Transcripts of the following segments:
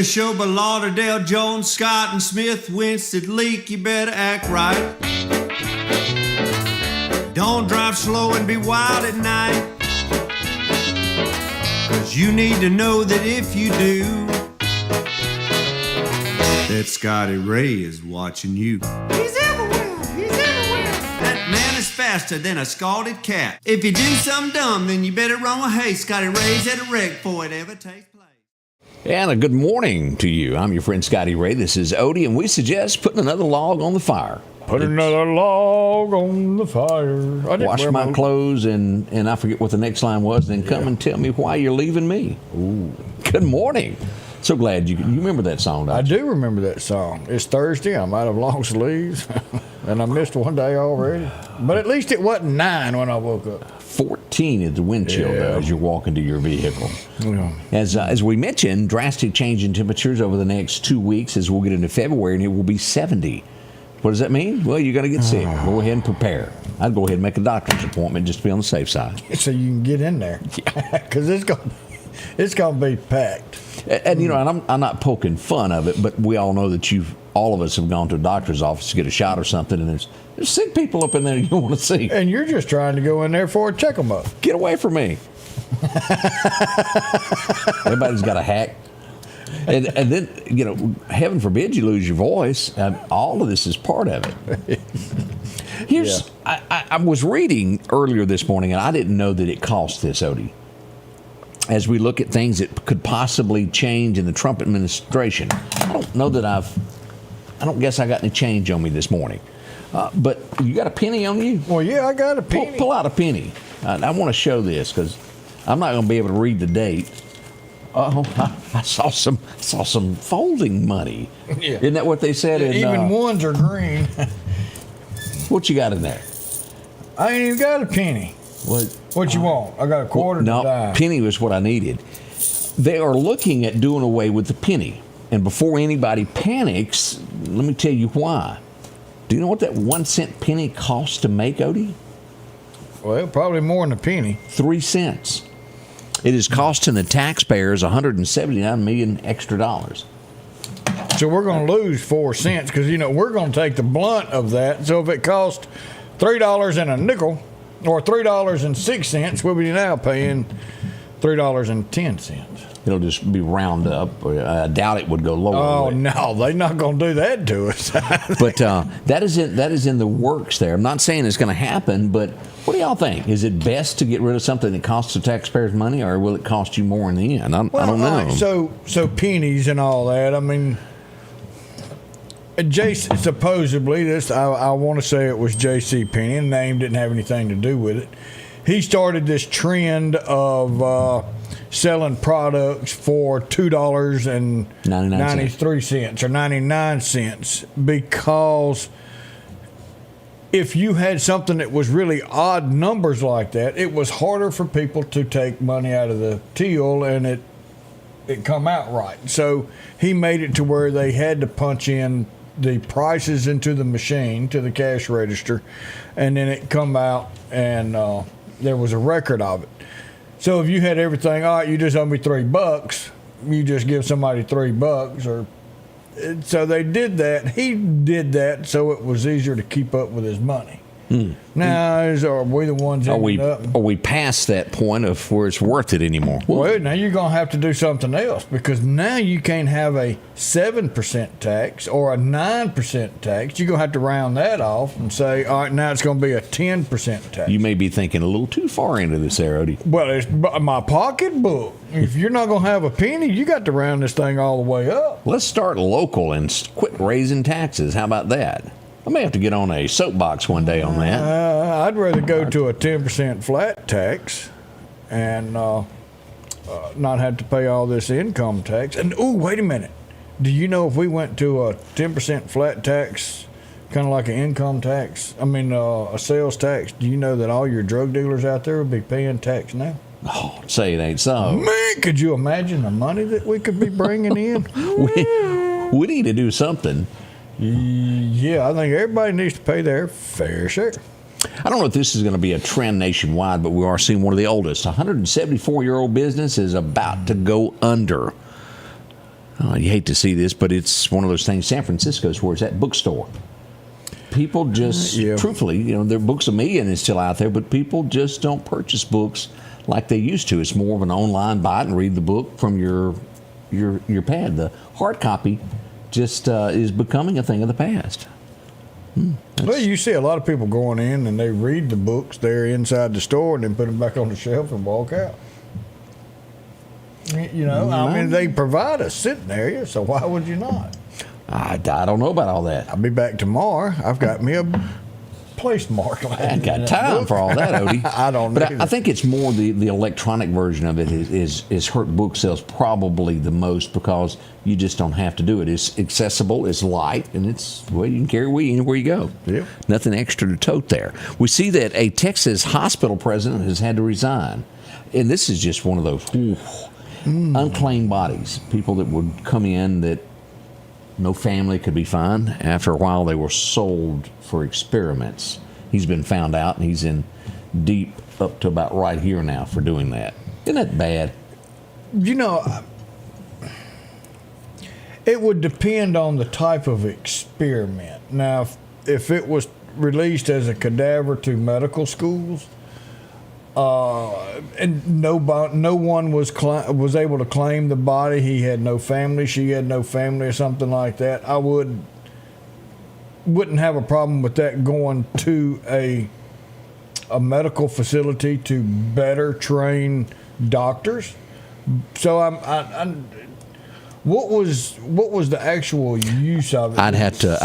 the show by Lauderdale, Jones, Scott, and Smith, Winston, Leak, you better act right. Don't drive slow and be wild at night, 'cause you need to know that if you do, that Scotty Ray is watching you. He's everywhere, he's everywhere. That man is faster than a scalded cat. If you do something dumb, then you better run with haste. Scotty Ray's at a wreck before it ever takes place. And a good morning to you. I'm your friend Scotty Ray. This is Odie, and we suggest putting another log on the fire. Put another log on the fire. Wash my clothes, and I forget what the next line was, then come and tell me why you're leaving me. Ooh. Good morning. So glad you remember that song, don't you? I do remember that song. It's Thursday. I'm out of long sleeves, and I missed one day already. But at least it wasn't 9 when I woke up. 14 is the wind chill, though, as you're walking to your vehicle. Yeah. As we mentioned, drastic change in temperatures over the next 2 weeks as we'll get into February, and it will be 70. What does that mean? Well, you're going to get sick. Go ahead and prepare. I'd go ahead and make a doctor's appointment just to be on the safe side. So you can get in there. Because it's going to be packed. And you know, and I'm not poking fun of it, but we all know that all of us have gone to a doctor's office to get a shot or something, and there's sick people up in there you don't want to see. And you're just trying to go in there for a checkup. Get away from me. Everybody's got a hack. And then, you know, heaven forbid you lose your voice. All of this is part of it. I was reading earlier this morning, and I didn't know that it cost this, Odie. As we look at things that could possibly change in the Trump administration, I don't know that I don't guess I got any change on me this morning. But you got a penny on you? Well, yeah, I got a penny. Pull out a penny. I want to show this because I'm not going to be able to read the date. Oh, I saw some folding money. Yeah. Isn't that what they said? Even ones are green. What you got in there? I ain't even got a penny. What you want? I got a quarter to dime. Penny was what I needed. They are looking at doing away with the penny. And before anybody panics, let me tell you why. Do you know what that 1 cent penny costs to make, Odie? Well, probably more than a penny. 3 cents. It is costing the taxpayers $179 million extra dollars. So we're going to lose 4 cents because, you know, we're going to take the blunt of that. So if it costs $3 and a nickel or $3.06, we'll be now paying $3.10. It'll just be round up. I doubt it would go lower. Oh, no, they're not going to do that to us. But that is in the works there. I'm not saying it's going to happen, but what do y'all think? Is it best to get rid of something that costs the taxpayers money, or will it cost you more in the end? I don't know. So pennies and all that. I mean, Jason, supposedly, I want to say it was J.C. Penney, and the name didn't have anything to do with it. He started this trend of selling products for $2.93 or 99 cents because if you had something that was really odd numbers like that, it was harder for people to take money out of the till and it come out right. So he made it to where they had to punch in the prices into the machine, to the cash register, and then it come out and there was a record of it. So if you had everything, all right, you just owe me $3, you just give somebody $3, or so they did that. He did that so it was easier to keep up with his money. Now, are we the ones ending up? Are we past that point of where it's worth it anymore? Well, now you're going to have to do something else because now you can't have a 7% tax or a 9% tax. You're going to have to round that off and say, all right, now it's going to be a 10% tax. You may be thinking a little too far into this, Odie. Well, it's my pocketbook. If you're not going to have a penny, you got to round this thing all the way up. Let's start local and quit raising taxes. How about that? I may have to get on a soapbox one day on that. I'd rather go to a 10% flat tax and not have to pay all this income tax. And, wait a minute. Do you know if we went to a 10% flat tax, kind of like an income tax, a sales tax, do you know that all your drug dealers out there would be paying tax now? Oh, say it ain't so. Man, could you imagine the money that we could be bringing in? we need to do something. Yeah, I think everybody needs to pay their fair share. I don't know if this is going to be a trend nationwide, but we are seeing one of the oldest. 174-year-old business is about to go under. You hate to see this, but it's one of those things. San Francisco's where it's that bookstore. People just, truthfully, their Books of Me and it's still out there, but people just don't purchase books like they used to. It's more of an online buy it and read the book from your pad. The hard copy just is becoming a thing of the past. Well, you see a lot of people going in and they read the books there inside the store and then put them back on the shelf and walk out. I mean, they provide a sitting area, so why would you not? I don't know about all that. I'll be back tomorrow. I've got me a place mark. I ain't got time for all that, Odie. I don't know. But I think it's more the electronic version of it is hurt book sales probably the most because you just don't have to do it. It's accessible, it's light, and it's you can carry with you anywhere you go. Yep. Nothing extra to tote there. We see that a Texas hospital president has had to resign. And this is just one of those unclaimed bodies, people that would come in that no family could be found. After a while, they were sold for experiments. He's been found out, and he's in deep up to about right here now for doing that. Isn't that bad? It would depend on the type of experiment. Now, if it was released as a cadaver to medical schools, and no one was able to claim the body. He had no family. She had no family, or something like that. I wouldn't have a problem with that going to a medical facility to better train doctors. So what was the actual use of it? I'd have to.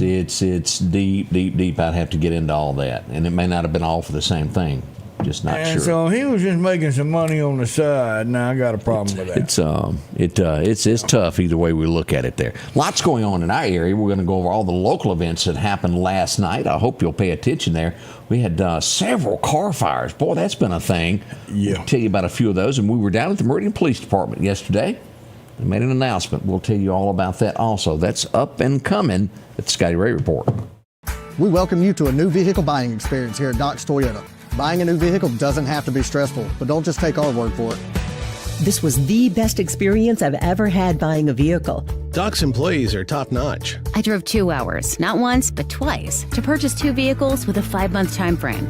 It's deep. I'd have to get into all that, and it may not have been all for the same thing. Just not sure. So he was just making some money on the side. Now I got a problem with that. It's tough either way we look at it. There, lots going on in our area. We're going to go over all the local events that happened last night. I hope you'll pay attention there. We had several car fires. Boy, that's been a thing. Yeah. I'll tell you about a few of those. And we were down at the Meridian Police Department yesterday. They made an announcement. We'll tell you all about that also. That's up and coming at the Scotty Ray Report. We welcome you to a new vehicle buying experience here at Doc's Toyota. Buying a new vehicle doesn't have to be stressful, but don't just take our word for it. This was the best experience I've ever had buying a vehicle. Doc's employees are top-notch. I drove 2 hours, not once, but twice, to purchase 2 vehicles with a 5-month time frame.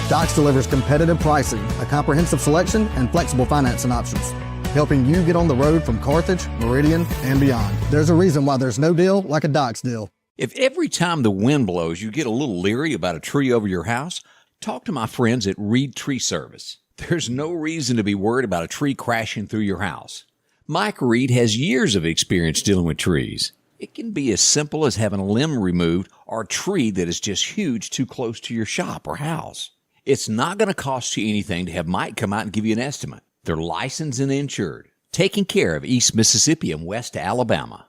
Doc's delivers competitive pricing, a comprehensive selection, and flexible financing options, helping you get on the road from Carthage, Meridian, and beyond. There's a reason why there's no deal like a Doc's deal. If every time the wind blows you get a little leery about a tree over your house, talk to my friends at Reed Tree Service. There's no reason to be worried about a tree crashing through your house. Mike Reed has years of experience dealing with trees. It can be as simple as having a limb removed or a tree that is just huge too close to your shop or house. It's not going to cost you anything to have Mike come out and give you an estimate. They're licensed and insured, taking care of East Mississippi and West Alabama.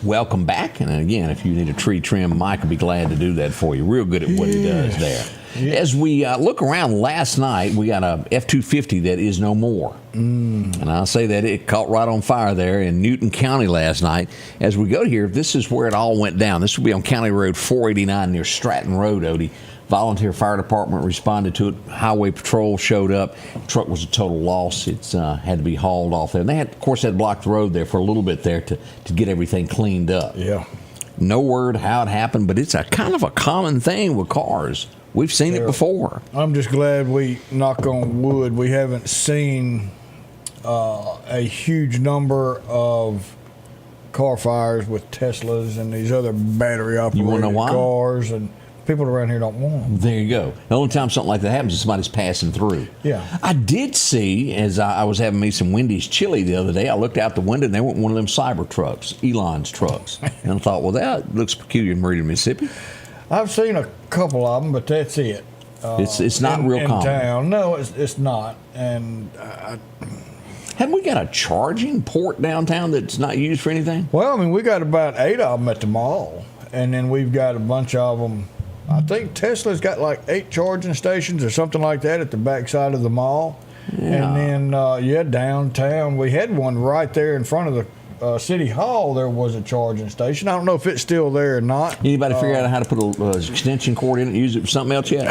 Welcome back. And again, if you need a tree trim, Mike will be glad to do that for you. Real good at what he does there. Yeah. As we look around last night, we got a F-250 that is no more. And I'll say that it caught right on fire there in Newton County last night. As we go here, this is where it all went down. This will be on County Road 489 near Stratton Road, Odie. Volunteer fire department responded to it. Highway patrol showed up. The truck was a total loss. It's had to be hauled off there. And they had, of course, had blocked the road there for a little bit there to get everything cleaned up. Yeah. No word how it happened, but it's a kind of a common thing with cars. We've seen it before. I'm just glad we, knock on wood, we haven't seen a huge number of car fires with Teslas and these other battery-operated cars. And people around here don't want them. There you go. The only time something like that happens is somebody's passing through. Yeah. I did see, as I was having me some Wendy's chili the other day, I looked out the window and there went one of them Cyber trucks, Elon's trucks. And I thought, well, that looks peculiar in Meridian, Mississippi. I've seen a couple of them, but that's it. It's not real common. Town. No, it's not. And haven't we got a charging port downtown that's not used for anything? Well, I mean, we got about 8 of them at the mall. And then we've got a bunch of them. I think Tesla's got like 8 charging stations or something like that at the backside of the mall. Yeah. And then, downtown, we had one right there in front of the City Hall. There was a charging station. I don't know if it's still there or not. Anybody figure out how to put an extension cord in it and use it for something else yet?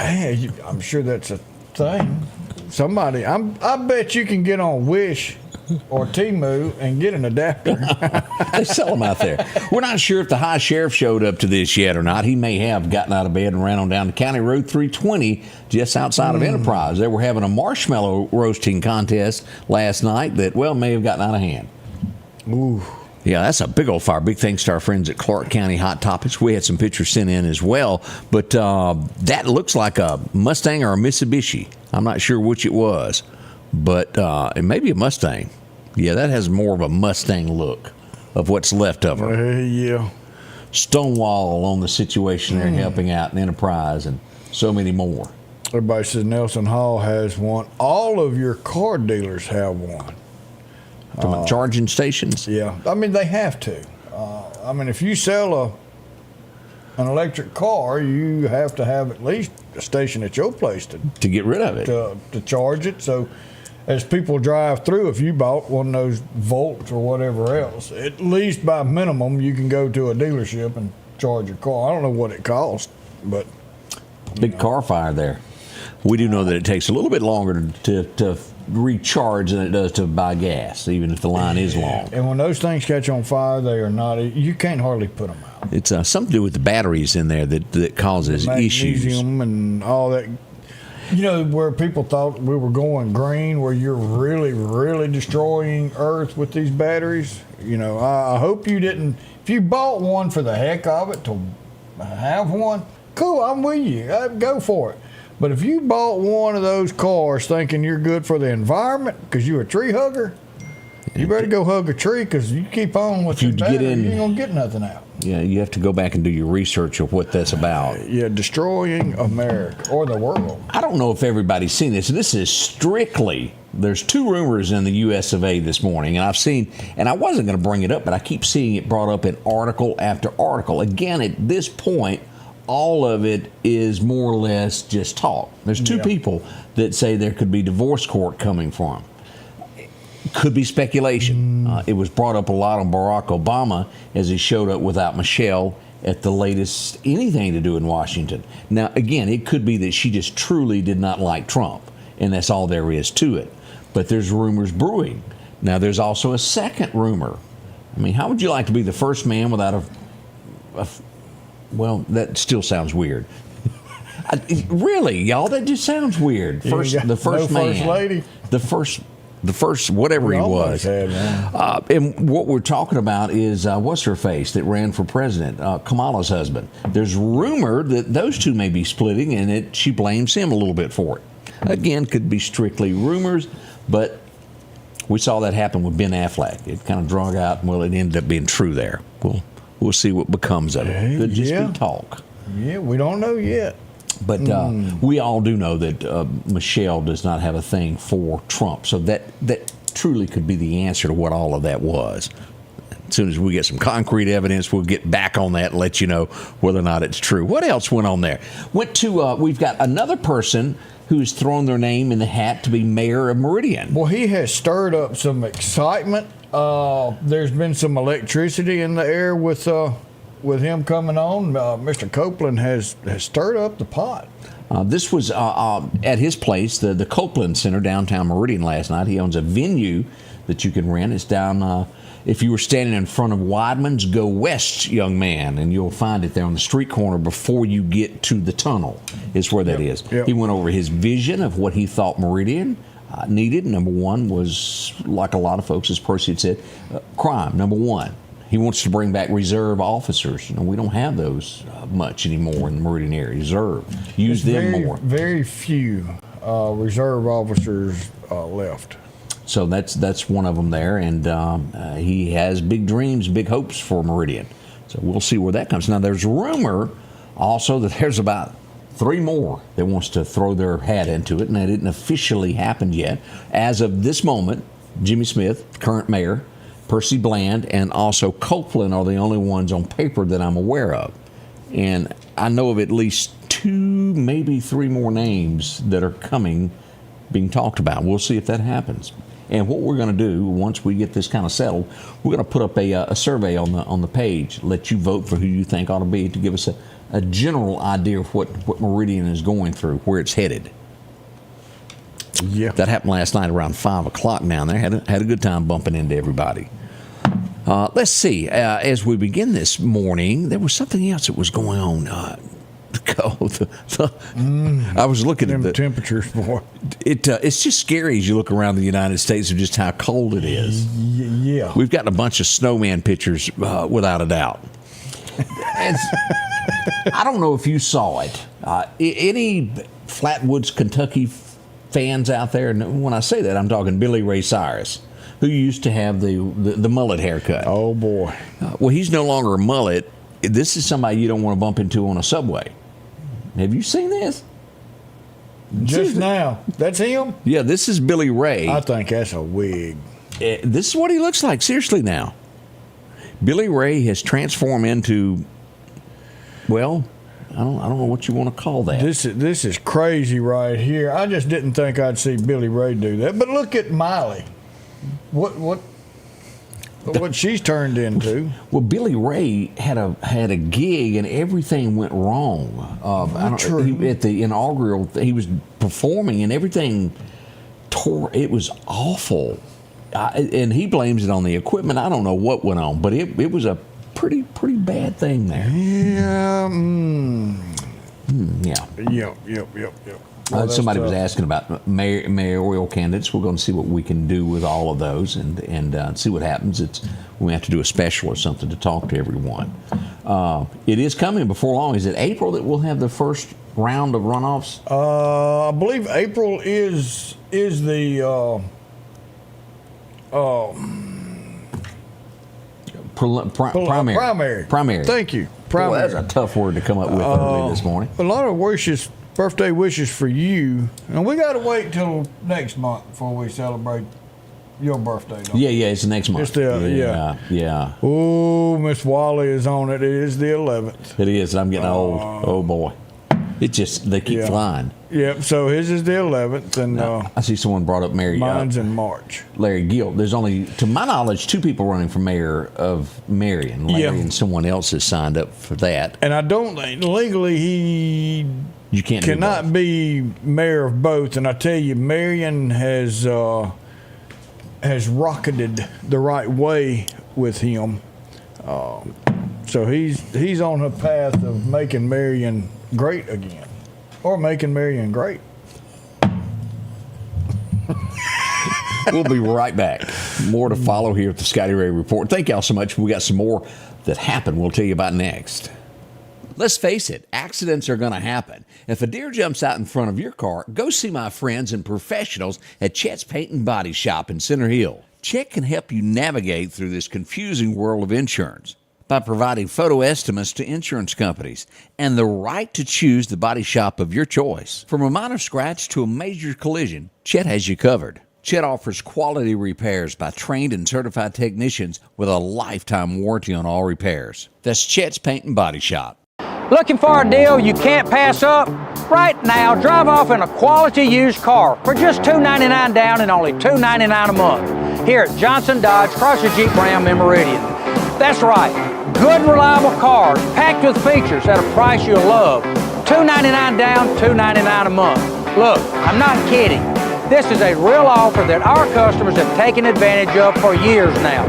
I'm sure that's a thing. Somebody, I bet you can get on Wish or Temu and get an adapter. They sell them out there. We're not sure if the high sheriff showed up to this yet or not. He may have gotten out of bed and ran on down to County Road 320 just outside of Enterprise. They were having a marshmallow roasting contest last night that, well, may have gotten out of hand. Ooh. Yeah, that's a big old fire. Big thanks to our friends at Clarke County Hot Topics. We had some pictures sent in as well. But that looks like a Mustang or a Mitsubishi. I'm not sure which it was. But it may be a Mustang. Yeah, that has more of a Mustang look of what's left of her. Yeah. Stonewall on the situation there, helping out in Enterprise and so many more. Everybody says Nelson Hall has one. All of your car dealers have one. From charging stations? Yeah. I mean, they have to. I mean, if you sell an electric car, you have to have at least a station at your place to get rid of it. To charge it. So as people drive through, if you bought one of those Volts or whatever else, at least by minimum, you can go to a dealership and charge your car. I don't know what it costs, but... Big car fire there. We do know that it takes a little bit longer to recharge than it does to buy gas, even if the line is long. And when those things catch on fire, they are not... You can't hardly put them out. It's something to do with the batteries in there that causes issues. Magnesium and all that. You know, where people thought we were going green, where you're really, really destroying Earth with these batteries. You know, I hope you didn't... If you bought one for the heck of it to have one, cool, I'm with you. Go for it. But if you bought one of those cars thinking you're good for the environment because you're a tree hugger, you better go hug a tree, because you keep on with your battery, you ain't going to get nothing out. Yeah, you have to go back and do your research of what that's about. Yeah, destroying America or the world. I don't know if everybody's seen this. This is strictly, there's 2 rumors in the US of A this morning, and I've seen, and I wasn't going to bring it up, but I keep seeing it brought up in article after article. Again, at this point, all of it is more or less just talk. There's 2 people that say there could be divorce court coming for him. Could be speculation. It was brought up a lot on Barack Obama as he showed up without Michelle at the latest anything to do in Washington. Now, again, it could be that she just truly did not like Trump, and that's all there is to it. But there's rumors brewing. Now, there's also a second rumor. I mean, how would you like to be the first man without well, that still sounds weird. Really, y'all, that just sounds weird. The first man. First lady. The first whatever he was. And what we're talking about is what's her face that ran for president, Kamala's husband. There's rumor that those 2 may be splitting, and that she blames him a little bit for it. Again, could be strictly rumors, but we saw that happen with Ben Affleck. It kind of drug out, and well, it ended up being true there. We'll see what becomes of it. Could just be talk. Yeah, we don't know yet. But we all do know that Michelle does not have a thing for Trump. So that truly could be the answer to what all of that was. As soon as we get some concrete evidence, we'll get back on that and let you know whether or not it's true. What else went on there? We've got another person who's thrown their name in the hat to be mayor of Meridian. Well, he has stirred up some excitement. There's been some electricity in the air with him coming on. Mr. Copeland has stirred up the pot. This was at his place, the Copeland Center, downtown Meridian last night. He owns a venue that you can rent. It's down, if you were standing in front of Weidman's, go west, young man, and you'll find it there on the street corner before you get to the tunnel is where that is. Yep. He went over his vision of what he thought Meridian needed. Number one was, like a lot of folks, as Percy had said, crime, number one. He wants to bring back reserve officers. We don't have those much anymore in the Meridian area. Reserve. Use them more. Very few reserve officers left. So that's one of them there, and he has big dreams, big hopes for Meridian. So we'll see where that comes. Now, there's rumor also that there's about 3 more that wants to throw their hat into it, and that didn't officially happen yet. As of this moment, Jimmy Smith, current mayor, Percy Bland, and also Copeland are the only ones on paper that I'm aware of. And I know of at least 2, maybe 3 more names that are being talked about. We'll see if that happens. And what we're going to do once we get this kind of settled, we're going to put up a survey on the page, let you vote for who you think ought to be, to give us a general idea of what Meridian is going through, where it's headed. Yeah. That happened last night around 5 o'clock down there. Had a good time bumping into everybody. Let's see. As we begin this morning, there was something else that was going on. I was looking at the temperatures, boy. It's just scary as you look around the United States of just how cold it is. Yeah. We've gotten a bunch of snowman pictures, without a doubt. I don't know if you saw it. Any Flatwoods, Kentucky fans out there? And when I say that, I'm talking Billy Ray Cyrus, who used to have the mullet haircut. Oh, boy. Well, he's no longer a mullet. This is somebody you don't want to bump into on a subway. Have you seen this? Just now. That's him? Yeah, this is Billy Ray. I think that's a wig. This is what he looks like. Seriously now. Billy Ray has transformed into, well, I don't know what you want to call that. This is crazy right here. I just didn't think I'd see Billy Ray do that. But look at Miley. What she's turned into. Well, Billy Ray had a gig and everything went wrong. At the inaugural, he was performing and everything tore. It was awful, and he blames it on the equipment. I don't know what went on, but it was a pretty bad thing there. Yeah. Yeah. Yep. Well, somebody was asking about mayoral candidates. We're going to see what we can do with all of those and see what happens. We have to do a special or something to talk to everyone. It is coming before long. Is it April that we'll have the first round of runoffs? I believe April is the primary. Thank you. Primary. Well, that's a tough word to come up with early this morning. A lot of birthday wishes for you, and we got to wait till next month before we celebrate your birthday. Yeah, it's the next month. Yeah. Oh, Miss Wally is on it. It is the 11th. It is. I'm getting old. Oh boy, they keep flying. Yep. So his is the 11th, and I see someone brought up Mary. Mine's in March. Larry Gill. There's only, to my knowledge, 2 people running for mayor of Meridian. Larry and someone else has signed up for that. And I don't think legally you cannot be mayor of both. And I tell you, Meridian has rocketed the right way with him. So he's on a path of making Meridian great again, or making Meridian great. We'll be right back. More to follow here at the Scotty Ray Report. Thank y'all so much. We got some more that happened we'll tell you about next. Let's face it, accidents are going to happen. If a deer jumps out in front of your car, go see my friends and professionals at Chet's Paint and Body Shop in Center Hill. Chet can help you navigate through this confusing world of insurance by providing photo estimates to insurance companies and the right to choose the body shop of your choice. From a minor scratch to a major collision, Chet has you covered. Chet offers quality repairs by trained and certified technicians with a lifetime warranty on all repairs. That's Chet's Paint and Body Shop. Looking for a deal you can't pass up? Right now, drive off in a quality used car for just $299 down and only $299 a month here at Johnson Dodge Chrysler Jeep Ram in Meridian. That's right, good reliable cars packed with features at a price you'll love. $299 down, $299 a month. Look, I'm not kidding. This is a real offer that our customers have taken advantage of for years now.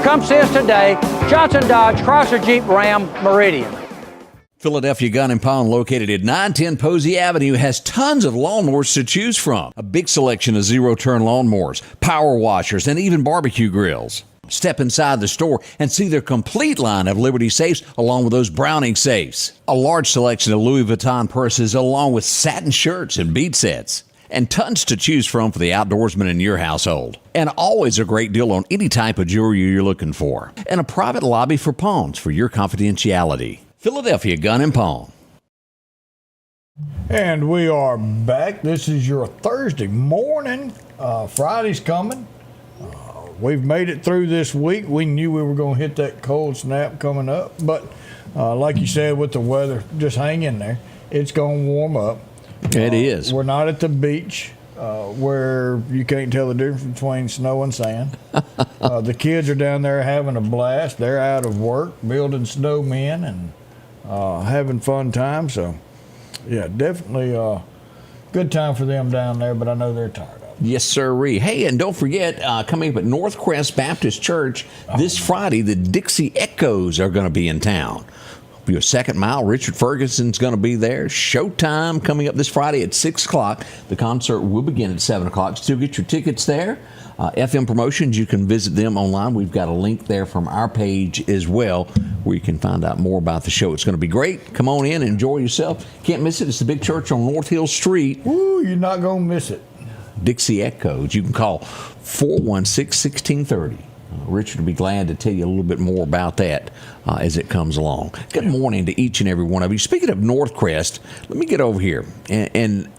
Come see us today, Johnson Dodge Chrysler Jeep Ram Meridian. Philadelphia Gun and Pawn, located at 910 Posey Avenue, has tons of lawnmowers to choose from. A big selection of zero-turn lawnmowers, power washers, and even barbecue grills. Step inside the store and see their complete line of Liberty safes along with those Browning safes. A large selection of Louis Vuitton purses along with satin shirts and bead sets. And tons to choose from for the outdoorsman in your household. And always a great deal on any type of jewelry you're looking for. And a private lobby for pawns for your confidentiality. Philadelphia Gun and Pawn. And we are back. This is your Thursday morning. Friday's coming. We've made it through this week. We knew we were going to hit that cold snap coming up. But like you said, with the weather, just hang in there. It's going to warm up. It is. We're not at the beach where you can't tell the difference between snow and sand. The kids are down there having a blast. They're out of work, building snowmen and having fun time. So, yeah, definitely good time for them down there, but I know they're tired of it. Yes, sirree. Hey, and don't forget, coming up at Northcrest Baptist Church this Friday, the Dixie Echoes are going to be in town. Your second mile, Richard Ferguson's going to be there. Showtime coming up this Friday at 6 o'clock. The concert will begin at 7 o'clock. Still get your tickets there. FM Promotions, you can visit them online. We've got a link there from our page as well where you can find out more about the show. It's going to be great. Come on in, enjoy yourself. Can't miss it. It's the big church on North Hill Street. Ooh, you're not going to miss it. Dixie Echoes. You can call 416-1630. Richard will be glad to tell you a little bit more about that as it comes along. Good morning to each and every one of you. Speaking of Northcrest, let me get over here, and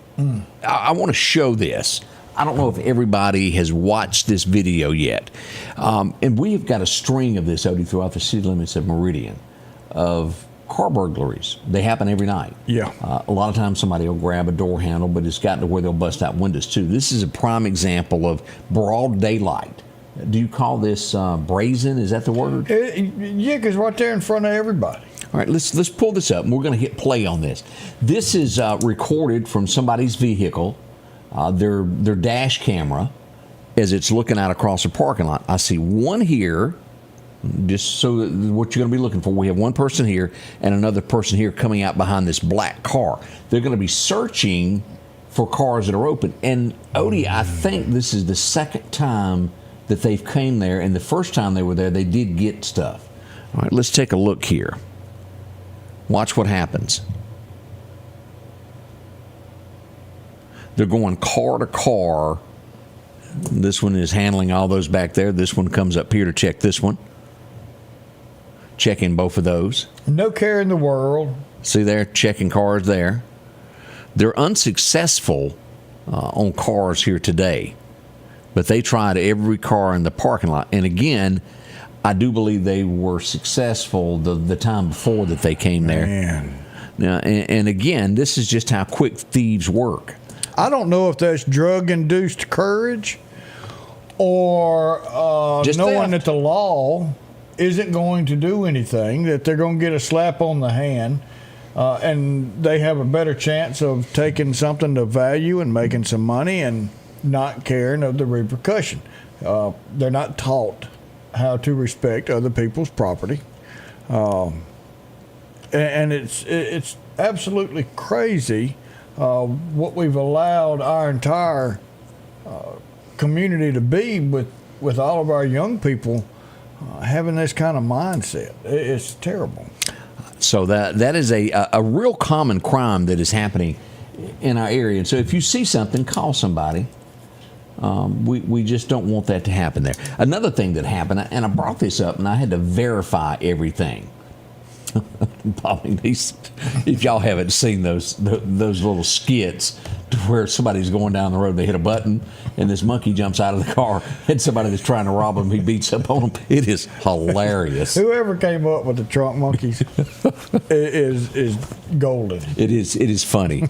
I want to show this. I don't know if everybody has watched this video yet. And we've got a string of this, Odie, throughout the city limits of Meridian of car burglaries. They happen every night. Yeah. A lot of times somebody will grab a door handle, but it's gotten to where they'll bust out windows too. This is a prime example of broad daylight. Do you call this brazen? Is that the word? Yeah, because right there in front of everybody. All right, let's pull this up, and we're going to hit play on this. This is recorded from somebody's vehicle, their dash camera, as it's looking out across the parking lot. I see one here, just so what you're going to be looking for. We have one person here and another person here coming out behind this black car. They're going to be searching for cars that are open. And, Odie, I think this is the second time that they've came there, and the first time they were there, they did get stuff. All right, let's take a look here. Watch what happens. They're going car to car. This one is handling all those back there. This one comes up here to check this one. Checking both of those. No care in the world. See there, checking cars there. They're unsuccessful on cars here today. But they tried every car in the parking lot. And again, I do believe they were successful the time before that they came there. Man. Now, and again, this is just how quick thieves work. I don't know if that's drug-induced courage or knowing that the law isn't going to do anything, that they're going to get a slap on the hand, and they have a better chance of taking something of value and making some money and not caring of the repercussion. They're not taught how to respect other people's property, and it's absolutely crazy what we've allowed our entire community to be with all of our young people having this kind of mindset. It's terrible. So that is a real common crime that is happening in our area. And so if you see something, call somebody. We just don't want that to happen there. Another thing that happened, and I brought this up, and I had to verify everything. Bobby, if y'all haven't seen those little skits to where somebody's going down the road, they hit a button, and this monkey jumps out of the car, and somebody that's trying to rob him, he beats up on them. It is hilarious. Whoever came up with the trunk monkeys is golden. It is funny.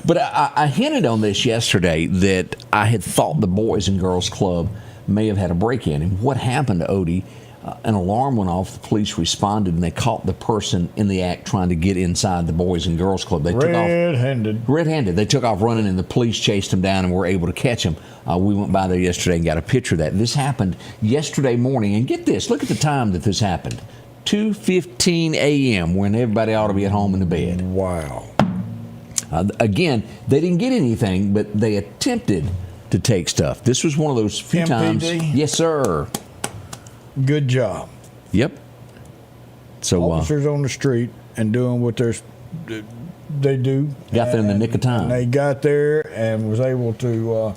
But I hinted on this yesterday that I had thought the Boys and Girls Club may have had a break-in. And what happened to Odie, an alarm went off, the police responded, and they caught the person in the act trying to get inside the Boys and Girls Club. They Red-handed. Red-handed. They took off running, and the police chased him down and were able to catch him. We went by there yesterday and got a picture of that. This happened yesterday morning. And get this, look at the time that this happened. 2:15 a.m., when everybody ought to be at home in the bed. Wow. Again, they didn't get anything, but they attempted to take stuff. This was one of those few times. Yes, sir. Good job. Yep. So officers on the street and doing what they do. Got there in the nick of time. And they got there and was able to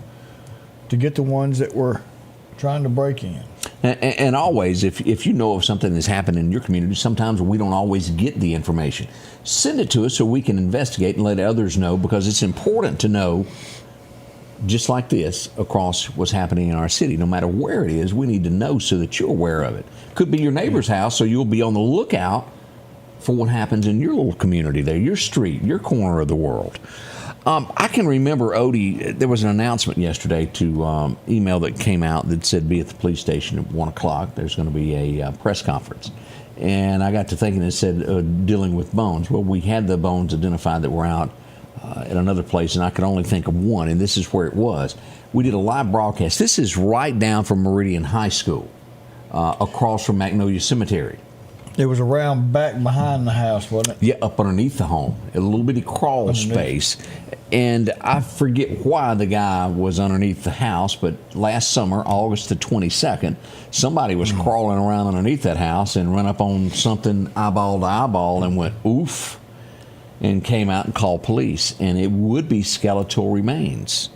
get the ones that were trying to break in. And always, if you know of something that's happened in your community, sometimes we don't always get the information. Send it to us so we can investigate and let others know, because it's important to know, just like this, across what's happening in our city. No matter where it is, we need to know so that you're aware of it. Could be your neighbor's house, so you'll be on the lookout for what happens in your little community there, your street, your corner of the world. I can remember, Odie, there was an announcement yesterday to email that came out that said be at the police station at 1 o'clock. There's going to be a press conference. And I got to thinking, it said dealing with bones. Well, we had the bones identified that were out at another place, and I could only think of one, and this is where it was. We did a live broadcast. This is right down from Meridian High School, across from Magnolia Cemetery. It was around back behind the house, wasn't it? Yeah, up underneath the home, a little bitty crawl space. And I forget why the guy was underneath the house, but last summer, August the 22nd, somebody was crawling around underneath that house and ran up on something eyeball to eyeball and went oof, and came out and called police. And it would be skeletal remains.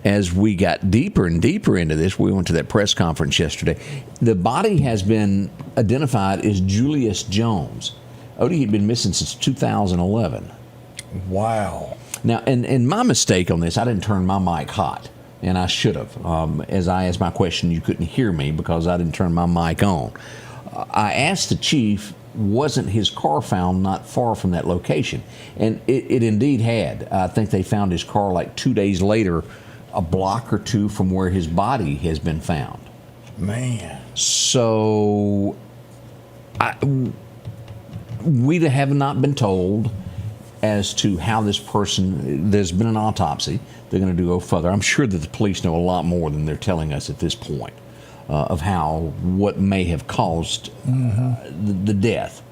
As we got deeper and deeper into this, we went to that press conference yesterday. The body has been identified as Julius Jones. Odie had been missing since 2011. Wow. Now, and my mistake on this, I didn't turn my mic hot, and I should have. As I asked my question, you couldn't hear me because I didn't turn my mic on. I asked the chief, wasn't his car found not far from that location? And it indeed had. I think they found his car like 2 days later, a block or two from where his body has been found. Man. So we have not been told as to how this person, there's been an autopsy. They're going to go further. I'm sure that the police know a lot more than they're telling us at this point of what may have caused the death.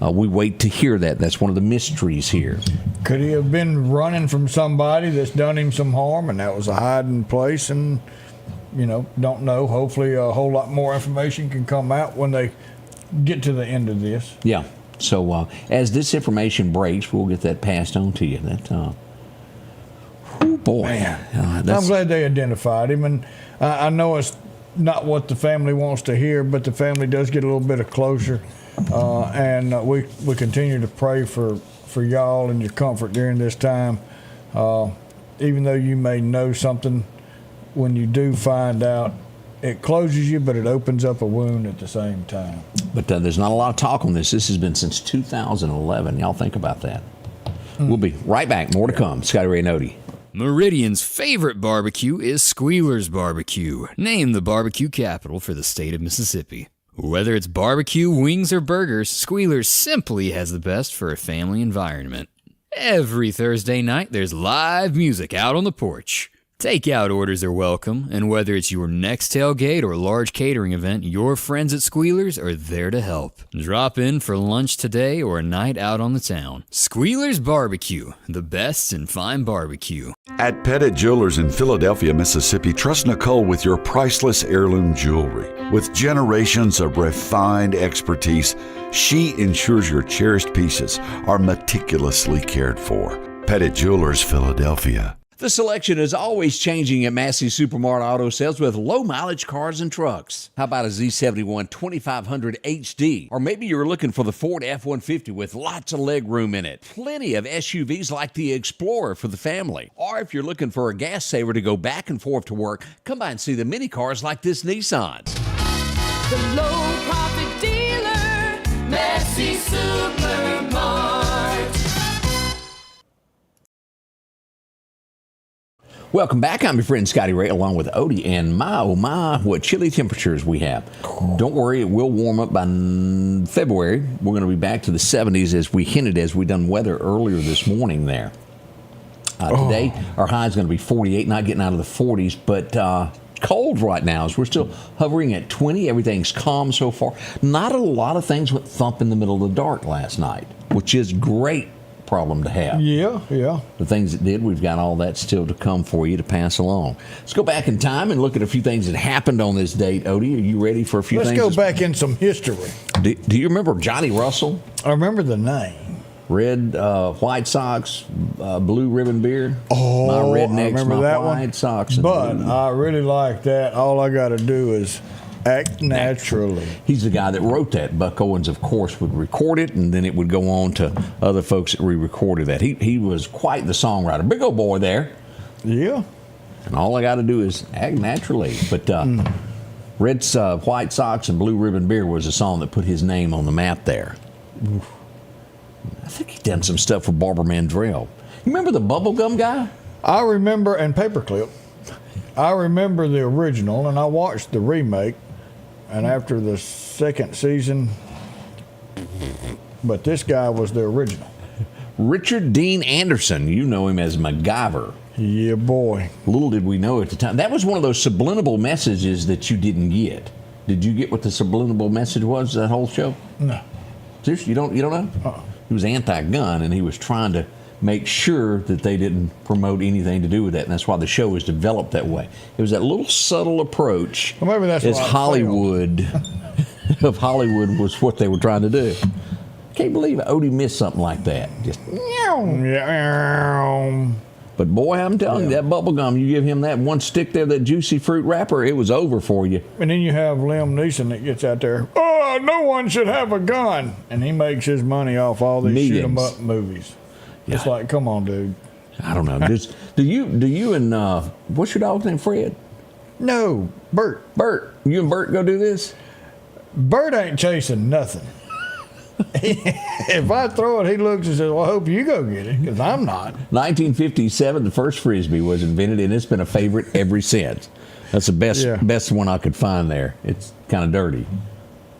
We wait to hear that. That's one of the mysteries here. Could he have been running from somebody that's done him some harm, and that was a hiding place? And, don't know. Hopefully a whole lot more information can come out when they get to the end of this. Yeah. So as this information breaks, we'll get that passed on to you. Oh, boy. Man. I'm glad they identified him. And I know it's not what the family wants to hear, but the family does get a little bit of closure. And we continue to pray for y'all and your comfort during this time. Even though you may know something, when you do find out, it closes you, but it opens up a wound at the same time. But there's not a lot of talk on this. This has been since 2011. Y'all think about that. We'll be right back. More to come. Scotty Ray and Odie. Meridian's favorite barbecue is Squealer's Barbecue, named the barbecue capital for the state of Mississippi. Whether it's barbecue, wings, or burgers, Squealer's simply has the best for a family environment. Every Thursday night, there's live music out on the porch. Takeout orders are welcome, and whether it's your next tailgate or large catering event, your friends at Squealer's are there to help. Drop in for lunch today or a night out on the town. Squealer's Barbecue, the best in fine barbecue. At Pettit Jewelers in Philadelphia, Mississippi, trust Nicole with your priceless heirloom jewelry. With generations of refined expertise, she ensures your cherished pieces are meticulously cared for. Pettit Jewelers, Philadelphia. The selection is always changing at Massey Supermart Auto Sales with low-mileage cars and trucks. How about a Z71 2500 HD? Or maybe you're looking for the Ford F-150 with lots of leg room in it. Plenty of SUVs like the Explorer for the family. Or if you're looking for a gas saver to go back and forth to work, come by and see the mini cars like this Nissan. The low-profit dealer, Massey Supermart. Welcome back. I'm your friend Scotty Ray along with Odie, and my, what chilly temperatures we have. Don't worry, it will warm up by February. We're going to be back to the 70s as we hinted as we done weather earlier this morning there. Today, our high is going to be 48, not getting out of the 40s, but cold right now as we're still hovering at 20. Everything's calm so far. Not a lot of things went thump in the middle of the dark last night, which is great problem to have. Yeah. The things that did, we've got all that still to come for you to pass along. Let's go back in time and look at a few things that happened on this date. Odie, are you ready for a few things? Let's go back in some history. Do you remember Johnny Russell? I remember the name. Red, white socks, blue ribbon beard. Oh, my rednecks, I remember my that white one. socks. But I really like that. All I got to do is act naturally. He's the guy that wrote that. Buck Owens, of course, would record it, and then it would go on to other folks that re-recorded that. He was quite the songwriter. Big old boy there. Yeah. And all I got to do is act naturally. But Red White Socks and Blue Ribbon Beer was a song that put his name on the map there. I think he done some stuff for Barbara Mandrell. You remember the Bubblegum guy? I remember, and Paperclip. I remember the original, and I watched the remake. And after the second season, but this guy was the original. Richard Dean Anderson. You know him as MacGyver. Yeah, boy. Little did we know at the time. That was one of those subliminal messages that you didn't get. Did you get what the subliminal message was, that whole show? No. Seriously, you don't know? Uh-uh. He was anti-gun, and he was trying to make sure that they didn't promote anything to do with that, and that's why the show was developed that way. It was that little subtle approach. Well, maybe that's as why it Hollywood of Hollywood was what they were trying to do. Can't believe Odie missed something like that. Just Yeah. But boy, I'm telling you, that bubble gum, you give him that one stick there, that juicy fruit wrapper, it was over for you. And then you have Liam Neeson that gets out there, oh, no one should have a gun. And he makes his money off all these shoot 'em up movies. Yeah. It's like, come on, dude. I don't know. Do you and what's your dog's name, Fred? No, Bert. Bert. You and Bert go do this? Bert ain't chasing nothing. If I throw it, he looks and says, well, I hope you go get it, because I'm not. 1957, the first Frisbee was invented, and it's been a favorite ever since. That's the best one I could find there. It's kind of dirty.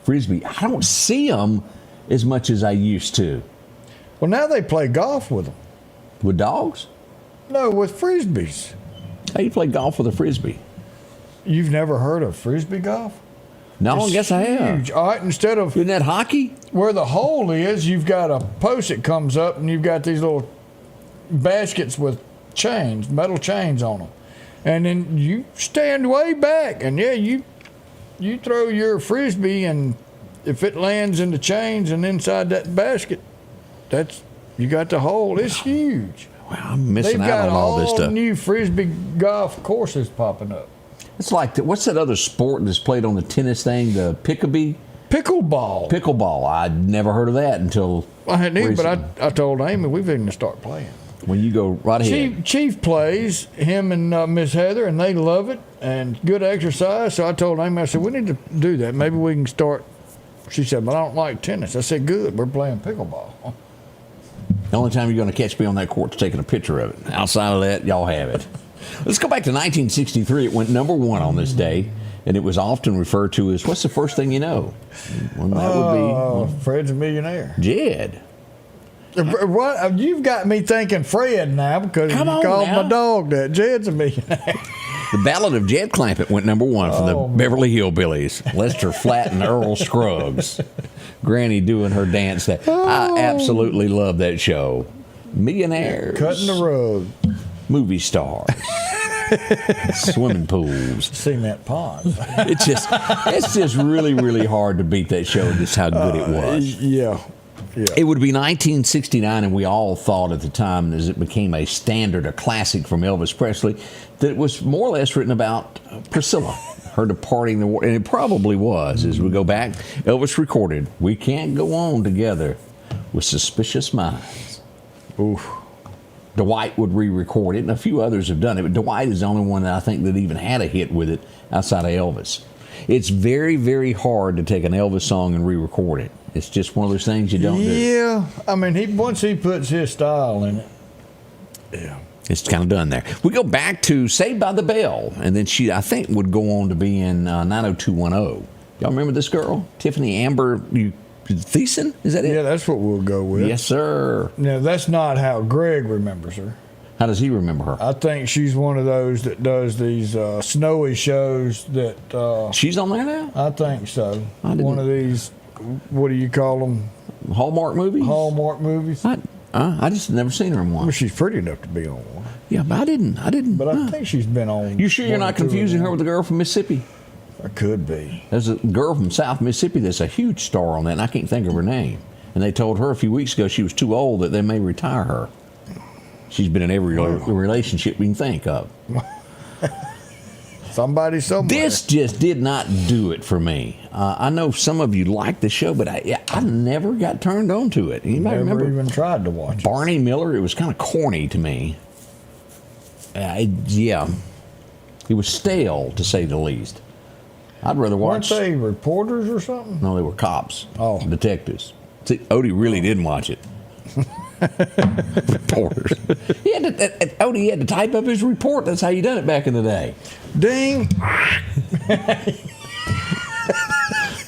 Frisbee, I don't see them as much as I used to. Well, now they play golf with them. With dogs? No, with Frisbees. How do you play golf with a Frisbee? You've never heard of Frisbee golf? No, It's I guess I have. huge. All right, instead of Isn't that hockey? where the hole is, you've got a post that comes up, and you've got these little baskets with chains, metal chains on them, and then you stand way back, and you throw your Frisbee, and if it lands in the chains and inside that basket, you got the hole. It's huge. Wow, I'm missing They've out got on all this stuff. new Frisbee golf courses popping up. It's like, what's that other sport that's played on the tennis thing, the pickabee? Pickleball. Pickleball. I'd never heard of that until I hadn't either, recently. but I told Amy we're going to start playing. When you go right ahead. Chief plays, him and Miss Heather, and they love it, and good exercise. So I told Amy, I said, we need to do that. Maybe we can start. She said, but I don't like tennis. I said, good, we're playing pickleball. The only time you're going to catch me on that court is taking a picture of it. Outside of that, y'all have it. Let's go back to 1963. It went number one on this day, and it was often referred to as, what's the first thing you know? Well, that would be Fred's a millionaire. Jed. What? You've got me thinking Fred now because you called my dog that. Jed's a millionaire. The Ballad of Jed Clampett went number one from the Beverly Hillbillies. Lester Flatt and Earl Scruggs. Granny doing her dance. I absolutely love that show. Millionaires. Cutting the rug. Movie stars. Swimming pools. Cement ponds. It's just really, really hard to beat that show and just how good it was. Yeah. It would be 1969, and we all thought at the time, as it became a standard, a classic from Elvis Presley, that it was more or less written about Priscilla, her departing the war. And it probably was. As we go back, Elvis recorded, "We Can't Go On Together with Suspicious Minds." Oof. Dwight would re-record it, and a few others have done it, but Dwight is the only one that I think that even had a hit with it outside of Elvis. It's very, very hard to take an Elvis song and re-record it. It's just one of those things you don't do. Yeah, I mean, once he puts his style in it, yeah. It's kind of done there. We go back to Saved by the Bell, and then she, I think, would go on to be in 90210. Y'all remember this girl? Tiffany Amber Thiessen? Is that it? Yeah, that's what we'll go with. Yes, sir. Now, that's not how Greg remembers her. How does he remember her? I think she's one of those that does these snowy shows that... She's on there now? I think so. One of these, what do you call them? Hallmark movies? Hallmark movies. I just never seen her in one. Well, she's pretty enough to be on one. Yeah, but I didn't. But I think she's been on. You sure you're not confusing her with the girl from Mississippi? I could be. There's a girl from South Mississippi that's a huge star on that, and I can't think of her name. And they told her a few weeks ago she was too old, that they may retire her. She's been in every relationship we can think of. Somebody somewhere. This just did not do it for me. I know some of you like the show, but I never got turned on to it. Anybody remember? Never even tried to watch it. Barney Miller? It was kind of corny to me. Yeah. It was stale, to say the least. I'd rather watch... Weren't they reporters or something? No, they were cops. Oh. Detectives. See, Odie really didn't watch it. Reporters. Odie had to type up his report. That's how you done it back in the day. Ding.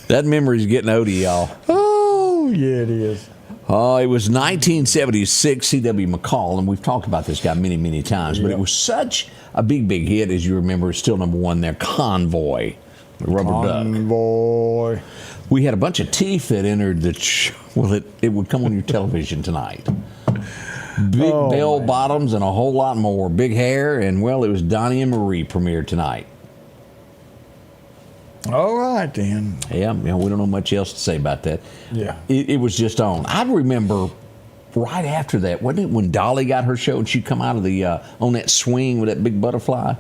That memory's getting Odie, y'all. Oh, yeah, it is. It was 1976, C.W. McCall, and we've talked about this guy many, many times, but it was such a big, big hit, as you remember. It's still number one there, Convoy, the Rubber Duck. Convoy. We had a bunch of teeth that entered it would come on your television tonight. Big bell bottoms and a whole lot more. Big hair, and, well, it was Donnie and Marie premiered tonight. All right, then. Yeah, we don't know much else to say about that. Yeah. It was just on. I remember right after that, wasn't it when Dolly got her show and she'd come out of the, on that swing with that big butterfly?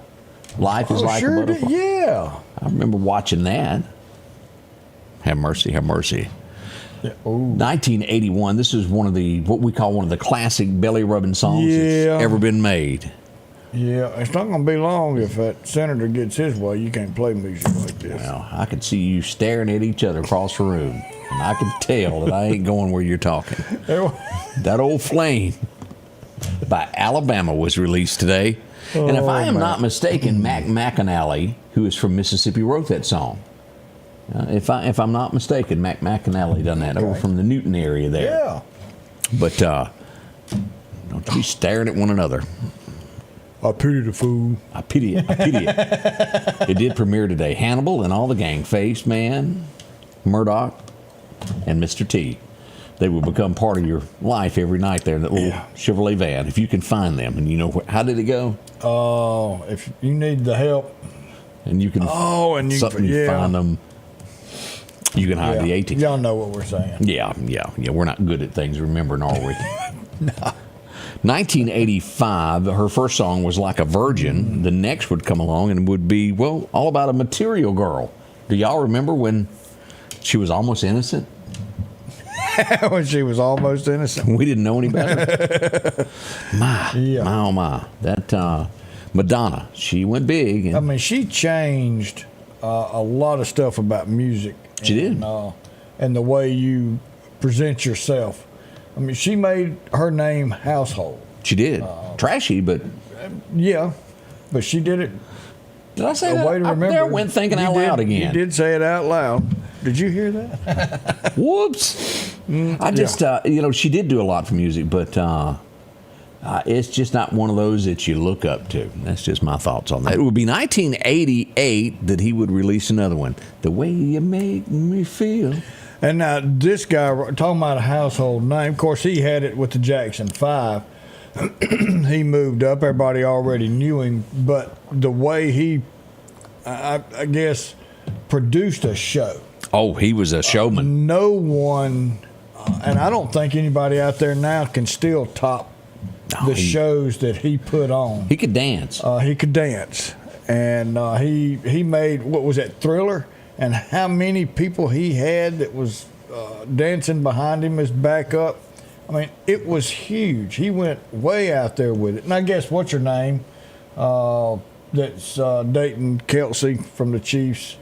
Life is like a butterfly. Yeah. I remember watching that. Have mercy, have mercy. Yeah. 1981, this is what we call one of the classic belly rubbing songs that's ever been made. Yeah, it's not going to be long if that senator gets his way. You can't play music like this. Well, I could see you staring at each other across the room, and I could tell that I ain't going where you're talking. That Old Flame by Alabama was released today. And if I am not mistaken, Mac McAnally, who is from Mississippi, wrote that song. If I'm not mistaken, Mac McAnally done that over from the Newton area there. Yeah. But don't be staring at one another. I pity the fool. I pity it. I pity it. It did premiere today. Hannibal and all the gang. Face Man, Murdoch, and Mr. T. They will become part of your life every night there in that little Chevrolet van, if you can find them. And you know, how did it go? Oh, if you need the help. And you can find them. You can hide the 18. Y'all know what we're saying. Yeah. We're not good at things remembering, are we? No. 1985, her first song was Like a Virgin. The next would come along and would be, well, all about a material girl. Do y'all remember when she was almost innocent? When she was almost innocent. We didn't know any better. My, oh my. That Madonna, she went big. I mean, she changed a lot of stuff about music. She did. And the way you present yourself. I mean, she made her name household. She did. Trashy, but... Yeah, but she did it. Did I say a that? way to remember. There went thinking out loud again. You did say it out loud. Did you hear that? Whoops. I just, she did do a lot for music, but it's just not one of those that you look up to. That's just my thoughts on that. It would be 1988 that he would release another one. The Way You Make Me Feel. And now this guy, talking about a household name, of course, he had it with the Jackson 5. He moved up. Everybody already knew him. But the way he, I guess, produced a show. Oh, he was a showman. No one, and I don't think anybody out there now can still top the shows that he put on. He could dance. And he made, what was that, Thriller? And how many people he had that was dancing behind him as backup. I mean, it was huge. He went way out there with it. And I guess, what's her name? That's dating Kelsey from the Chiefs.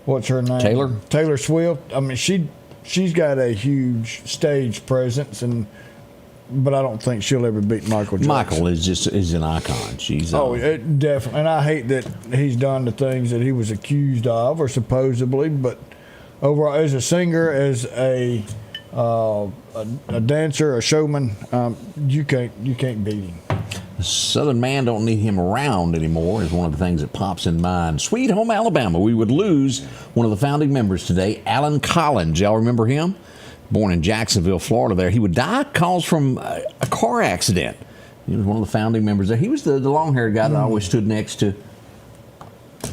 What's her name? Taylor Swift. I mean, she's got a huge stage presence, but I don't think she'll ever beat Michael Jackson. Michael is an icon. She's definitely. And I hate that he's done the things that he was accused of, or supposedly. But overall, as a singer, as a dancer, a showman, you can't beat him. Southern man don't need him around anymore is one of the things that pops in mind. Sweet Home Alabama. We would lose one of the founding members today, Alan Collins. Y'all remember him? Born in Jacksonville, Florida there. He would die, calls from a car accident. He was one of the founding members there. He was the long-haired guy that I always stood next to.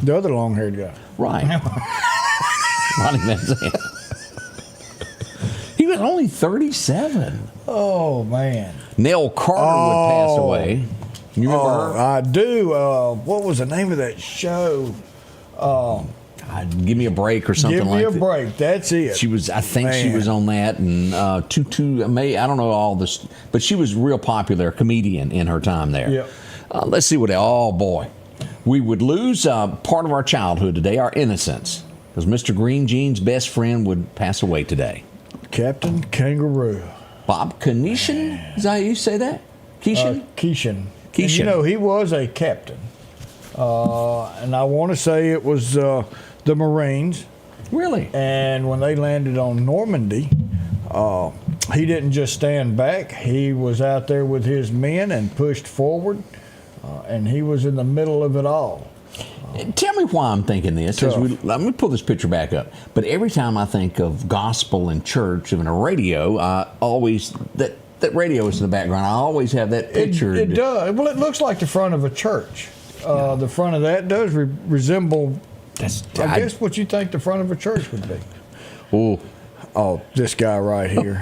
The other long-haired guy. Right. Ronnie Van Zant. He was only 37. Oh, man. Nell Carter would pass away. You remember her? I do. What was the name of that show? Give Me a Break or something like that. Give Me a Break. That's it. She was, I think she was on that, and Tutu, I don't know all this, but she was real popular, comedian in her time there. Yep. Let's see oh boy. We would lose part of our childhood today, our innocence, because Mr. Green Jean's best friend would pass away today. Captain Kangaroo. Bob Keneshan? Is that how you say that? Keeshan? Keeshan. Keeshan. You know, he was a captain. And I want to say it was the Marines. Really? And when they landed on Normandy, he didn't just stand back. He was out there with his men and pushed forward, and he was in the middle of it all. Tell me why I'm thinking this. Let me pull this picture back up. But every time I think of gospel and church and a radio, I always that radio is in the background. I always have that picture. It does. Well, it looks like the front of a church. The front of that does resemble. I guess what you think the front of a church would be. Oh, this guy right here.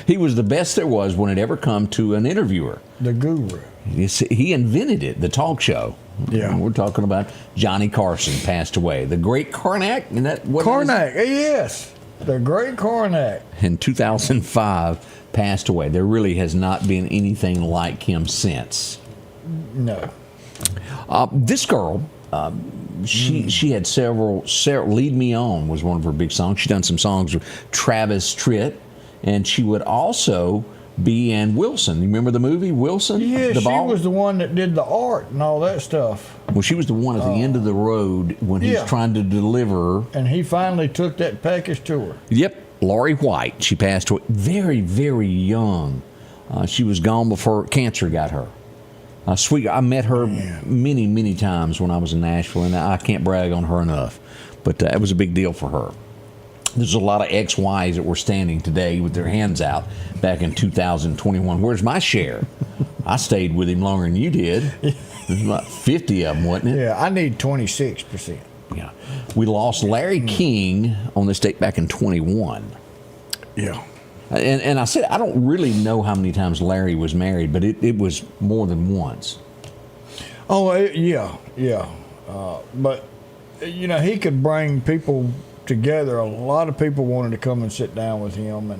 He was the best there was when it ever come to an interviewer. The guru. He invented it, the talk show. Yeah. We're talking about Johnny Carson, passed away. The great Carnac, and that what Carnac, yes. The great Carnac. In 2005, passed away. There really has not been anything like him since. No. This girl, she had several. Lead Me On was one of her big songs. She done some songs with Travis Tritt, and she would also be in Wilson. You remember the movie Wilson? Yeah, she was the one that did the art and all that stuff. Well, she was the one at the end of the road when he's trying to deliver. And he finally took that package to her. Yep, Laurie White. She passed away very, very young. She was gone before cancer got her. Sweet. I met her many, many times when I was in Nashville, and I can't brag on her enough. But it was a big deal for her. There's a lot of ex-wives that were standing today with their hands out back in 2021. Where's my share? I stayed with him longer than you did. There's about 50 of them, wasn't it? Yeah, I need 26%. Yeah. We lost Larry King on this date back in 21. Yeah. And I said, I don't really know how many times Larry was married, but it was more than once. Oh, yeah. But, he could bring people together. A lot of people wanted to come and sit down with him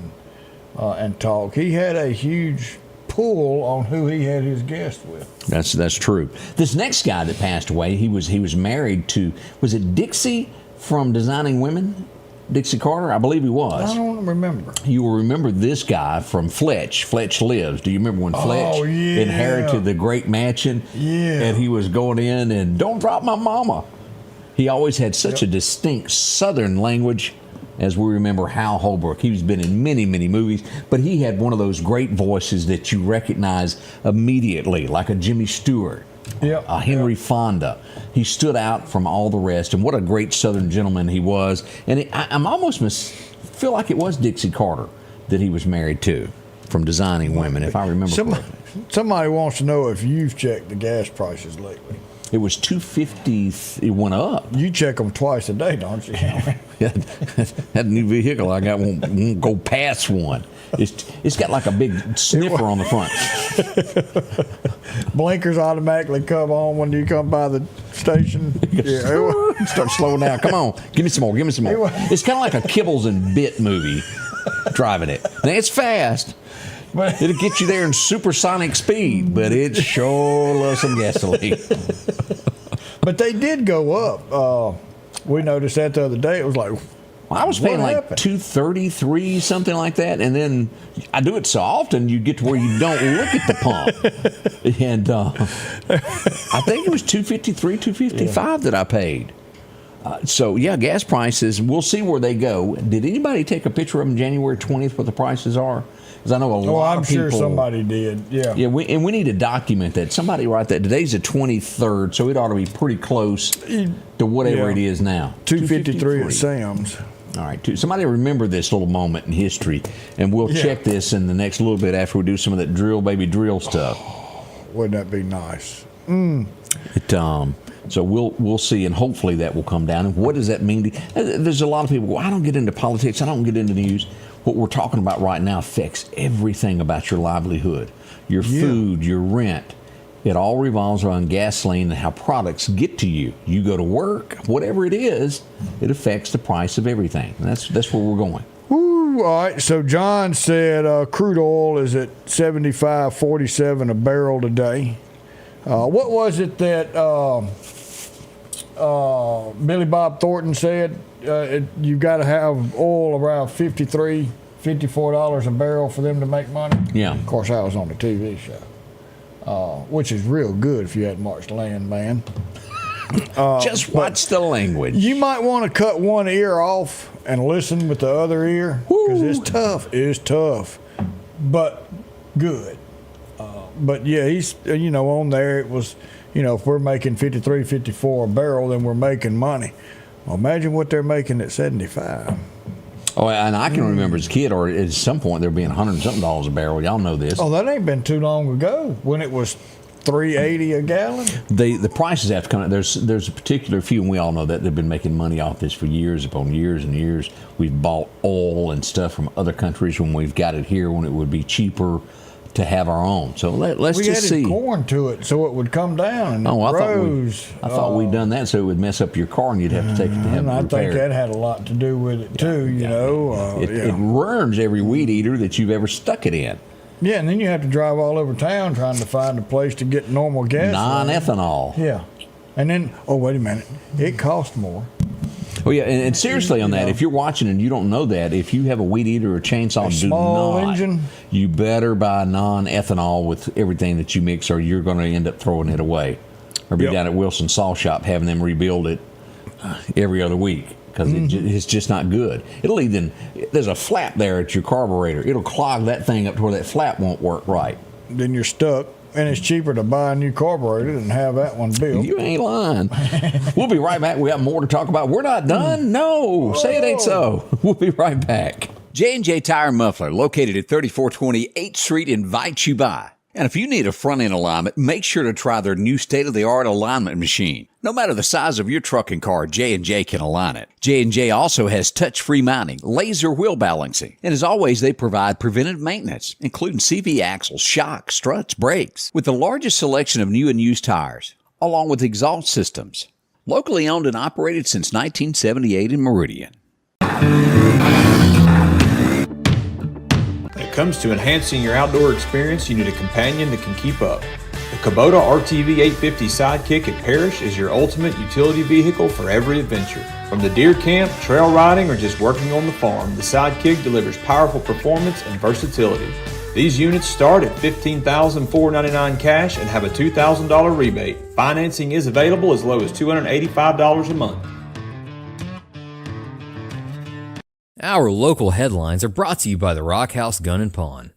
and talk. He had a huge pull on who he had his guests with. That's true. This next guy that passed away, he was married to, was it Dixie from Designing Women? Dixie Carter? I believe he was. I don't remember. You will remember this guy from Fletch. Fletch Lives. Do you remember when Fletch inherited the great mansion? Yeah. And he was going in and, don't drop my mama. He always had such a distinct Southern language, as we remember Hal Holbrook. He's been in many, many movies, but he had one of those great voices that you recognize immediately, like a Jimmy Stewart, a Henry Fonda. He stood out from all the rest, and what a great Southern gentleman he was. And I'm almost feel like it was Dixie Carter that he was married to from Designing Women, if I remember correctly. Somebody wants to know if you've checked the gas prices lately. It was $2.50. It went up. You check them twice a day, don't you? That new vehicle I got won't go past one. It's got like a big sniffer on the front. Blinkers automatically come on when you come by the station. Start slowing down. Come on, give me some more. It's kind of like a Kibbles and Bit movie. Driving it. Now it's fast. It'll get you there in supersonic speed, but it sure loves some gasoline. But they did go up. We noticed that the other day. It was like, I was paying like $2.33, something like that, and then I do it so often you get to where you don't look at the pump. And I think it was $2.53, $2.55 that I paid. So gas prices. We'll see where they go. Did anybody take a picture of them January 20th? What the prices are? Because I know a lot of people. I'm sure somebody did. Yeah. Yeah, we need to document that. Somebody write that. Today's the 23rd, so it ought to be pretty close to whatever it is now. $2.53 at Sam's. All right. Somebody remember this little moment in history, and we'll check this in the next little bit after we do some of that drill baby drill stuff. Wouldn't that be nice? So we'll see, and hopefully that will come down. And what does that mean? There's a lot of people go, I don't get into politics. I don't get into news. What we're talking about right now affects everything about your livelihood, your food, your rent. It all revolves around gasoline and how products get to you. You go to work, whatever it is, it affects the price of everything. And that's where we're going. Ooh, all right. So John said crude oil is at $75.47 a barrel today. What was it that Billy Bob Thornton said? You've got to have oil around $53, $54 a barrel for them to make money. Yeah. Of course, I was on the TV show, which is real good if you hadn't watched Landman. Just watch the language. You might want to cut one ear off and listen with the other ear because it's tough. It's tough, but good. But yeah, he's on there. It was, if we're making 53, 54 a barrel, then we're making money. Well, imagine what they're making at 75. Oh, and I can remember as a kid, or at some point, there being $100 and something a barrel. Y'all know this. Oh, that ain't been too long ago when it was $3.80 a gallon. The prices have to come out. There's a particular few, and we all know that they've been making money off this for years upon years and years. We've bought oil and stuff from other countries when we've got it here when it would be cheaper to have our own. So let's just see. We added corn to it so it would come down and I rose. thought we'd done that so it would mess up your car and you'd have to take it to have it repaired. I think that had a lot to do with it too. It ruins every weed eater that you've ever stuck it in. Yeah, and then you have to drive all over town trying to find a place to get normal gas. Non-ethanol. Yeah. And then, wait a minute. It costs more. Oh, yeah, and seriously on that, if you're watching and you don't know that, if you have a weed eater or chainsaw, engine, you better buy non-ethanol with everything that you mix or you're going to end up throwing it away. Or be down at Wilson's Saw Shop having them rebuild it every other week because it's just not good. It'll even, there's a flap there at your carburetor. It'll clog that thing up to where that flap won't work right. Then you're stuck. And it's cheaper to buy a new carburetor than have that one built. You ain't lying. We'll be right back. We got more to talk about. We're not done. No, say it ain't so. We'll be right back. J&J Tire Muffler, located at 3420 8th Street, invites you by. And if you need a front-end alignment, make sure to try their new state-of-the-art alignment machine. No matter the size of your truck and car, J&J can align it. J&J also has touch-free mounting, laser wheel balancing, and as always, they provide preventive maintenance, including CV axles, shocks, struts, brakes, with the largest selection of new and used tires, along with exhaust systems. Locally owned and operated since 1978 in Meridian. When it comes to enhancing your outdoor experience, you need a companion that can keep up. The Kubota RTV 850 Sidekick at Parrish is your ultimate utility vehicle for every adventure. From the deer camp, trail riding, or just working on the farm, the Sidekick delivers powerful performance and versatility. These units start at $15,499 cash and have a $2,000 rebate. Financing is available as low as $285 a month. Our local headlines are brought to you by the Rock House Gun and Pawn.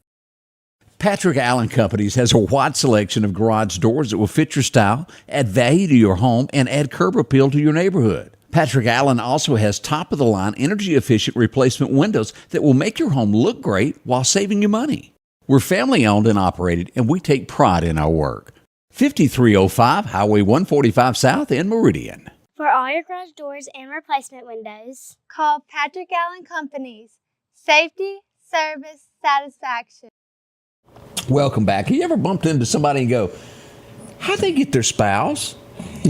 Patrick Allen Companies has a wide selection of garage doors that will fit your style, add value to your home, and add curb appeal to your neighborhood. Patrick Allen also has top-of-the-line, energy-efficient replacement windows that will make your home look great while saving you money. We're family-owned and operated, and we take pride in our work. 5305 Highway 145 South in Meridian. For all your garage doors and replacement windows, call Patrick Allen Companies. Safety, service, satisfaction. Welcome back. Have you ever bumped into somebody and go, how'd they get their spouse?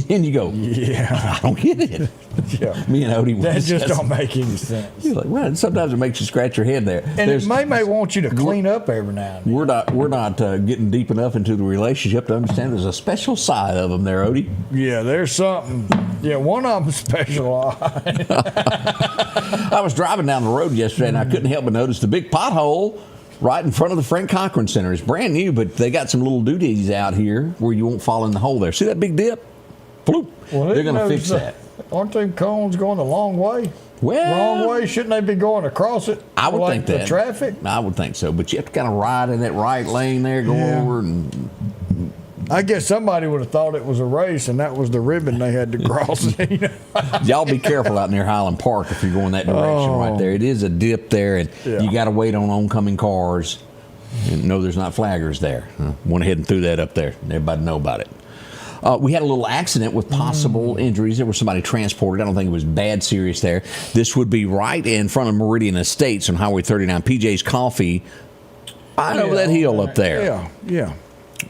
And you go, yeah, I don't get it. Yeah. Me and Odie, that just don't make any sense. You're like, well, sometimes it makes you scratch your head there. And it may want you to clean up every now and then. We're not getting deep enough into the relationship to understand there's a special side of them there, Odie. Yeah, there's something. Yeah, one of them's special. I was driving down the road yesterday and I couldn't help but notice the big pothole right in front of the Frank Cochran Center. It's brand new, but they got some little doodads out here where you won't fall in the hole there. See that big dip? Floop. Well, they're going to fix that. Aren't them cones going the long way? Well, wrong way? Shouldn't they be going across it? I would think that. The traffic? I would think so. But you have to kind of ride in that right lane there, go over and... I guess somebody would have thought it was a race, and that was the ribbon they had to cross. Y'all be careful out near Highland Park if you're going that direction right there. It is a dip there, and you got to wait on oncoming cars. And no, there's not flaggers there. Went ahead and threw that up there. Everybody know about it. We had a little accident with possible injuries. There was somebody transported. I don't think it was bad, serious there. This would be right in front of Meridian Estates on Highway 39. PJ's Coffee, right over that hill up there. Yeah.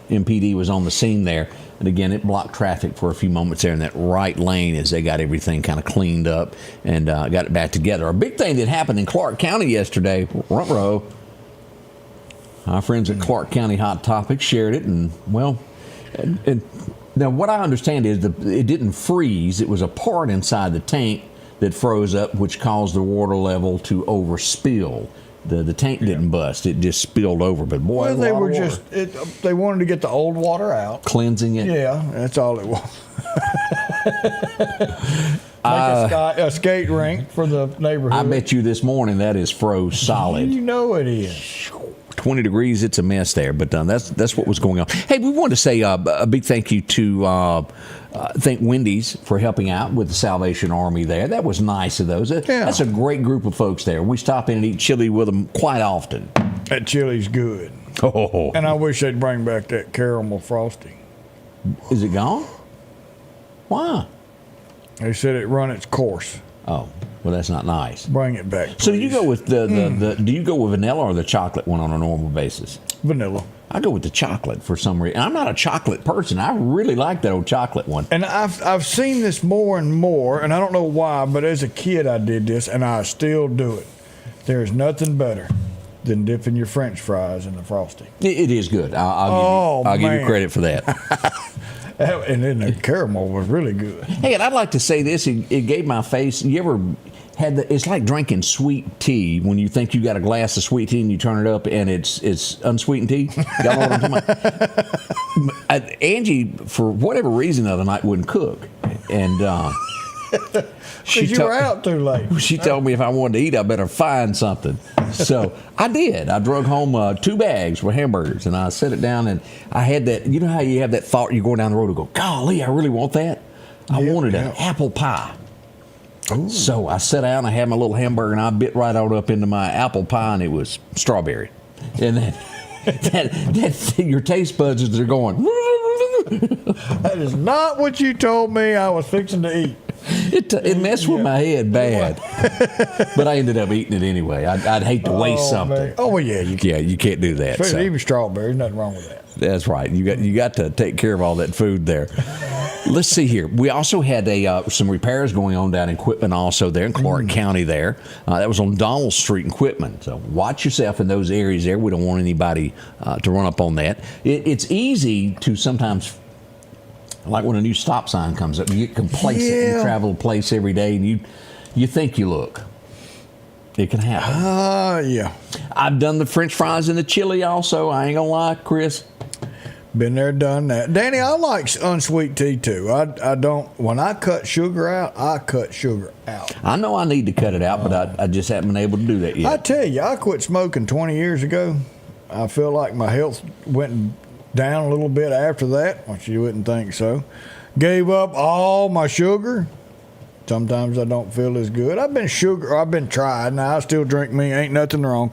MPD was on the scene there. And again, it blocked traffic for a few moments there in that right lane as they got everything kind of cleaned up and got it back together. A big thing that happened in Clarke County yesterday, front row, our friends at Clarke County Hot Topics shared it. And, well, and now what I understand is it didn't freeze. It was a part inside the tank that froze up, which caused the water level to overspill. The tank didn't bust; it just spilled over. But boy, they were they wanted to get the old water out, cleansing it. Yeah, that's all it was. A skate rink for the neighborhood. I bet you this morning that is froze solid. You know it is. 20 degrees, it's a mess there, but that's what was going on. Hey, we wanted to say a big thank you to thank Wendy's for helping out with the Salvation Army there. That was nice of those. That's a great group of folks there. We stop in and eat chili with them quite often. That chili's good. Oh. And I wish they'd bring back that caramel frosting. Is it gone? Why? They said it run its course. Oh, well, that's not nice. Bring it back, please. So you go with the do you go with vanilla or the chocolate one on a normal basis? Vanilla. I go with the chocolate for some reason. I'm not a chocolate person. I really like that old chocolate one. And I've seen this more and more, and I don't know why, but as a kid I did this, and I still do it. There's nothing better than dipping your French fries in the frosting. It is good. I'll give you credit for that. And then the caramel was really good. Hey, and I'd like to say this. It gave my face. You ever had it's like drinking sweet tea when you think you got a glass of sweet tea and you turn it up and it's unsweetened tea. Y'all know what I'm talking about? Angie, for whatever reason, the other night wouldn't cook, and you were out too late. She told me if I wanted to eat, I better find something. So I did. I drug home 2 bags with hamburgers, and I set it down, and I had that. You know how you have that thought you're going down the road and go, golly, I really want that? I wanted an apple pie. Ooh. So I sat down, I had my little hamburger, and I bit right on up into my apple pie, and it was strawberry. And then that thing, your taste buds, they're going. That is not what you told me I was fixing to eat. It messed with my head bad, but I ended up eating it anyway. I'd hate to waste something. Man. Oh well, you can't do that. Especially even strawberries, nothing wrong with that. That's right. You got to take care of all that food there. Let's see here. We also had some repairs going on down in Quitman, also there in Clarke County. There, that was on Donald Street in Quitman. So watch yourself in those areas there. We don't want anybody to run up on that. It's easy to sometimes. Like when a new stop sign comes up, you get complacent. You travel a place every day, and you think you look. It can happen. Yeah. I've done the French fries and the chili also. I ain't gonna lie, Chris. Been there, done that. Danny, I like unsweet tea too. I don't. When I cut sugar out, I cut sugar out. I know I need to cut it out, but I just haven't been able to do that yet. I tell you, I quit smoking 20 years ago. I feel like my health went down a little bit after that, which you wouldn't think so. Gave up all my sugar. Sometimes I don't feel as good. I've been tried. Now I still drink me. Ain't nothing wrong.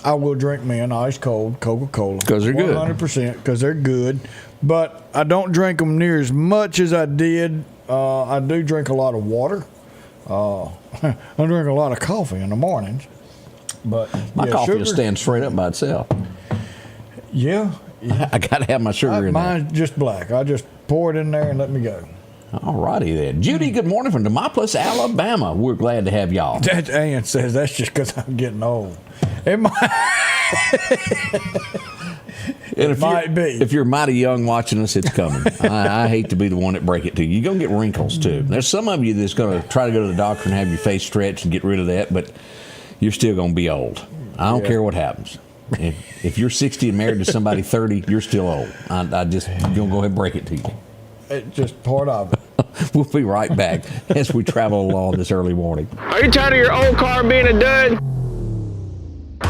I will drink me an ice cold Coca-Cola. Because they're good. 100%, because they're good. But I don't drink them near as much as I did. I do drink a lot of water. I drink a lot of coffee in the mornings. But my coffee will stand straight up by itself. Yeah. I got to have my sugar in there. Mine's just black. I just pour it in there and let me go. All righty then. Judy, good morning from Demopolis, Alabama. We're glad to have y'all. That Ann says that's just because I'm getting old. It might, might be. If you're mighty young watching us, it's coming. I hate to be the one that break it to you. You're going to get wrinkles, too. There's some of you that's going to try to go to the doctor and have your face stretched and get rid of that, but you're still going to be old. I don't care what happens. If you're 60 and married to somebody 30, you're still old. I just going to go ahead and break it to you. It's just part of it. We'll be right back as we travel along this early morning. Are you tired of your old car being a dud?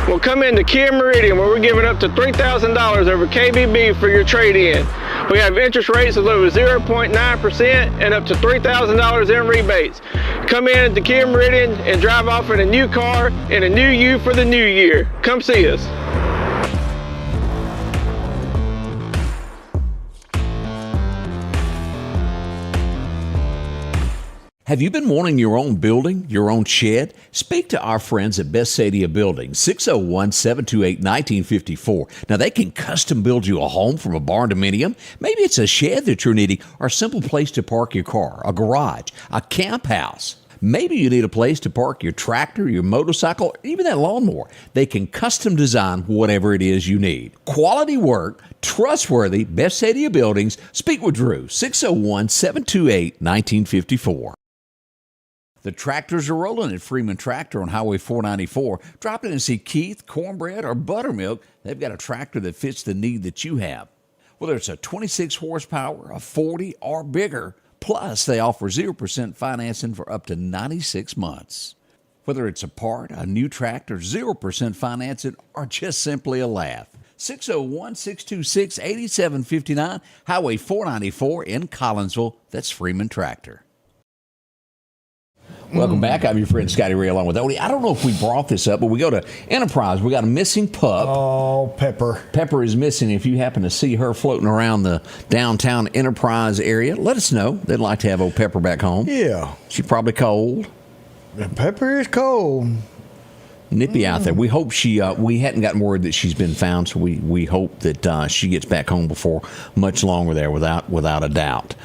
Well, come into Kia Meridian, where we're giving up to $3,000 over KBB for your trade-in. We have interest rates as low as 0.9% and up to $3,000 in rebates. Come in at the Kia Meridian and drive off in a new car and a new you for the new year. Come see us. Have you been wanting your own building, your own shed? Speak to our friends at Best Sadia Building, 601-728-1954. Now, they can custom build you a home from a barn dominium. Maybe it's a shed that you're needing or a simple place to park your car, a garage, a camp house. Maybe you need a place to park your tractor, your motorcycle, or even that lawnmower. They can custom design whatever it is you need. Quality work, trustworthy, Best Sadia Buildings. Speak with Drew, 601-728-1954. The tractors are rolling at Freeman Tractor on Highway 494. Drop in and see Keith, Cornbread, or Buttermilk. They've got a tractor that fits the need that you have. Whether it's a 26 horsepower, a 40, or bigger, Plus, they offer 0% financing for up to 96 months. Whether it's a part, a new tractor, 0% financing, or just simply a laugh. 601-626-8759, Highway 494 in Collinsville. That's Freeman Tractor. Welcome back. I'm your friend Scotty Ray along with Odie. I don't know if we brought this up, but we go to Enterprise. We got a missing pup. Oh, Pepper. Pepper is missing. If you happen to see her floating around the downtown Enterprise area, let us know. They'd like to have old Pepper back home. Yeah. She's probably cold. Pepper is cold. Nippy out there. We hope we hadn't gotten word that she's been found, so we hope that she gets back home before much longer there, without a doubt.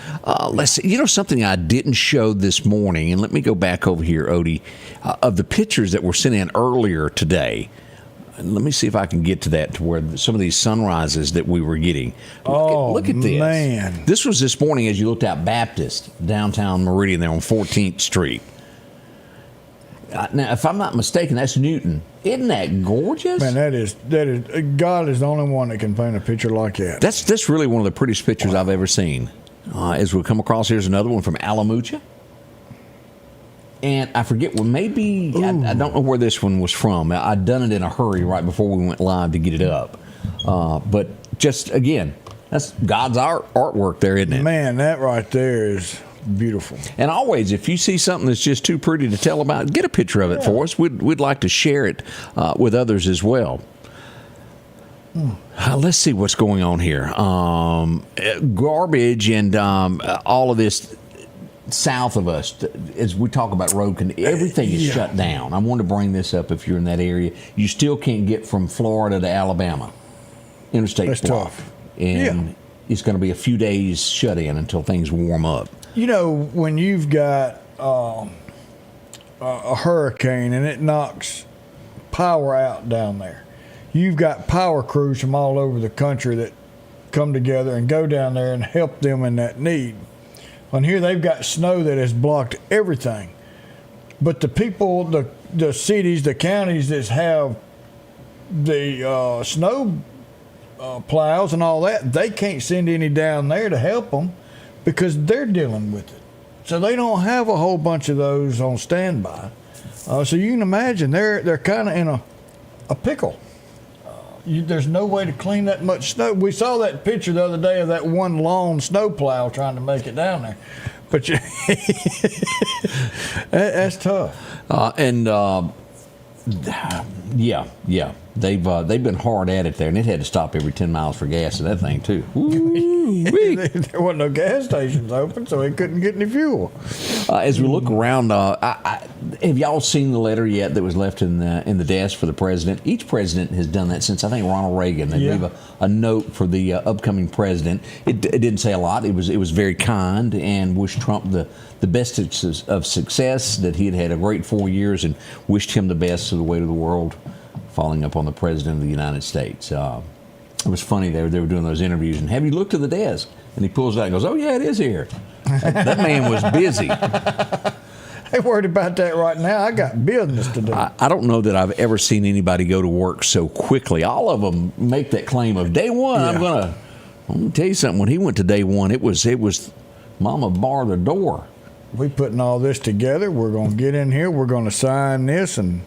Let's see. Something I didn't show this morning, and let me go back over here, Odie, of the pictures that were sent in earlier today. Let me see if I can get to that, to where some of these sunrises that we were getting. Look at this. Man. This was this morning as you looked out Baptist, downtown Meridian there on 14th Street. Now, if I'm not mistaken, that's Newton. Isn't that gorgeous? Man, that is. God is the only one that can paint a picture like that. That's really one of the prettiest pictures I've ever seen. As we come across, here's another one from Alamucha. And I forget, maybe, I don't know where this one was from. I'd done it in a hurry right before we went live to get it up. But just, again, that's God's artwork there, isn't it? Man, that right there is beautiful. And always, if you see something that's just too pretty to tell about, get a picture of it for us. We'd like to share it with others as well. Let's see what's going on here. Garbage and all of this south of us, as we talk about road, everything is shut down. I wanted to bring this up. If you're in that area, you still can't get from Florida to Alabama. Interstate 12. Tough. And it's going to be a few days shut in until things warm up. When you've got a hurricane and it knocks power out down there, you've got power crews from all over the country that come together and go down there and help them in that need. And here they've got snow that has blocked everything. But the people, the cities, the counties that have the snow plows and all that, they can't send any down there to help them because they're dealing with it. So they don't have a whole bunch of those on standby. So you can imagine they're kind of in a pickle. There's no way to clean that much snow. We saw that picture the other day of that one long snow plow trying to make it down there. But that's tough. They've been hard at it there, and it had to stop every 10 miles for gas in that thing too. There wasn't no gas stations open, so they couldn't get any fuel. As we look around, have y'all seen the letter yet that was left in the desk for the president? Each president has done that since, I think, Ronald Reagan. They leave a note for the upcoming president. It didn't say a lot. It was very kind and wished Trump the best of success, that he had a great 4 years, and wished him the best of the way to the world, following up on the president of the United States. It was funny, they were doing those interviews, and have you looked at the desk? And he pulls it out and goes, oh yeah, it is here. That man was busy. They worried about that right now. I got business to do. I don't know that I've ever seen anybody go to work so quickly. All of them make that claim of day one. I'm gonna tell you something. When he went to day one, it was Mama bar the door. We putting all this together. We're gonna get in here. We're gonna sign this, and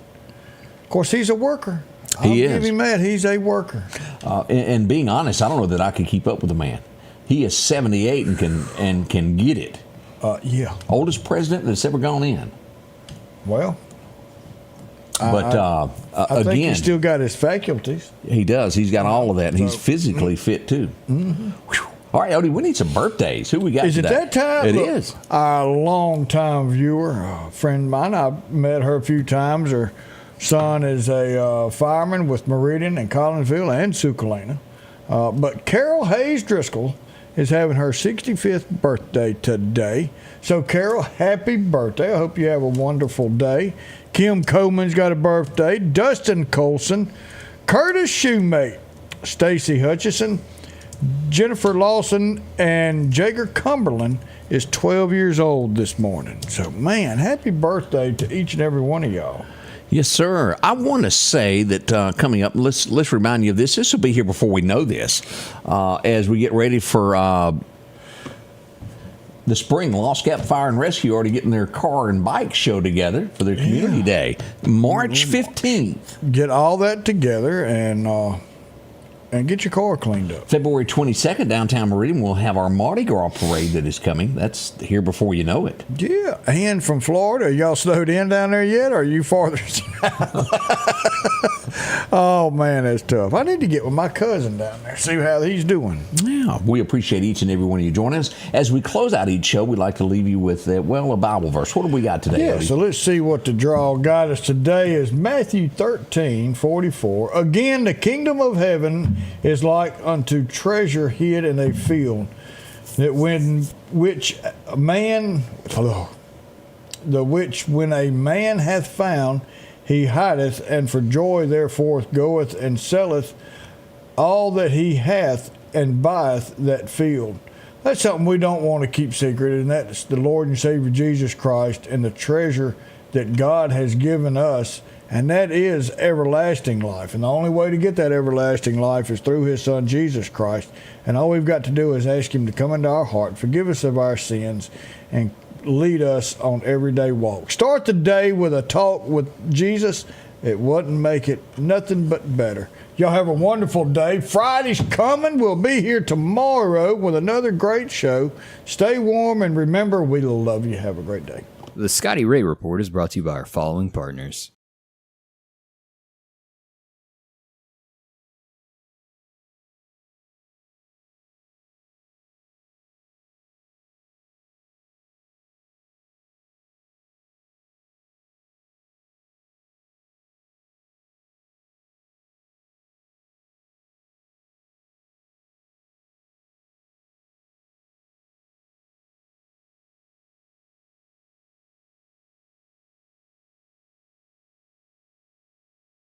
of course he's a worker. I'll give him that. He's a worker. And being honest, I don't know that I could keep up with the man. He is 78 and can get it. Oldest president that's ever gone in. Well, but I think he's still got his faculties. He does. He's got all of that, and he's physically fit too. Mm-hmm. All right, Odie, we need some birthdays. Who we got today? Is it that time? It Look, is. Our longtime viewer, a friend of mine, I've met her a few times. Her son is a fireman with Meridian and Collinsville and Sucalena. But Carol Hayes Driscoll is having her 65th birthday today. So, Carol, happy birthday. I hope you have a wonderful day. Kim Coleman's got a birthday. Dustin Colson, Curtis Shoemate, Stacy Hutchison, Jennifer Lawson, and Jager Cumberland is 12 years old this morning. So, man, happy birthday to each and every one of y'all. Yes, sir. I want to say that coming up, let's remind you of this. This will be here before we know this, as we get ready for The Spring Lost Gap Fire and Rescue already getting their car and bike show together for their community day, March 15th. Get all that together and get your car cleaned up. February 22nd, downtown Meridian, we'll have our Mardi Gras parade that is coming. That's here before you know it. Yeah, and from Florida, are y'all snowed in down there yet, or are you farther south? Oh, man, that's tough. I need to get with my cousin down there, see how he's doing. Yeah, we appreciate each and every one of you joining us. As we close out each show, we'd like to leave you with, a Bible verse. What do we got today, Yeah, Odie? so let's see what the draw got us today is Matthew 13:44. Again, the kingdom of heaven is like unto treasure hid in a field, that when a man hath found, he hideth, and for joy therefore goeth and selleth all that he hath, and buyeth that field. That's something we don't want to keep secret, and that's the Lord and Savior Jesus Christ and the treasure that God has given us, and that is everlasting life. And the only way to get that everlasting life is through his Son, Jesus Christ. And all we've got to do is ask him to come into our heart, forgive us of our sins, and lead us on everyday walk. Start the day with a talk with Jesus. It wouldn't make it nothing but better. Y'all have a wonderful day. Friday's coming. We'll be here tomorrow with another great show. Stay warm, and remember, we love you. Have a great day. The Scotty Ray Report is brought to you by our following partners.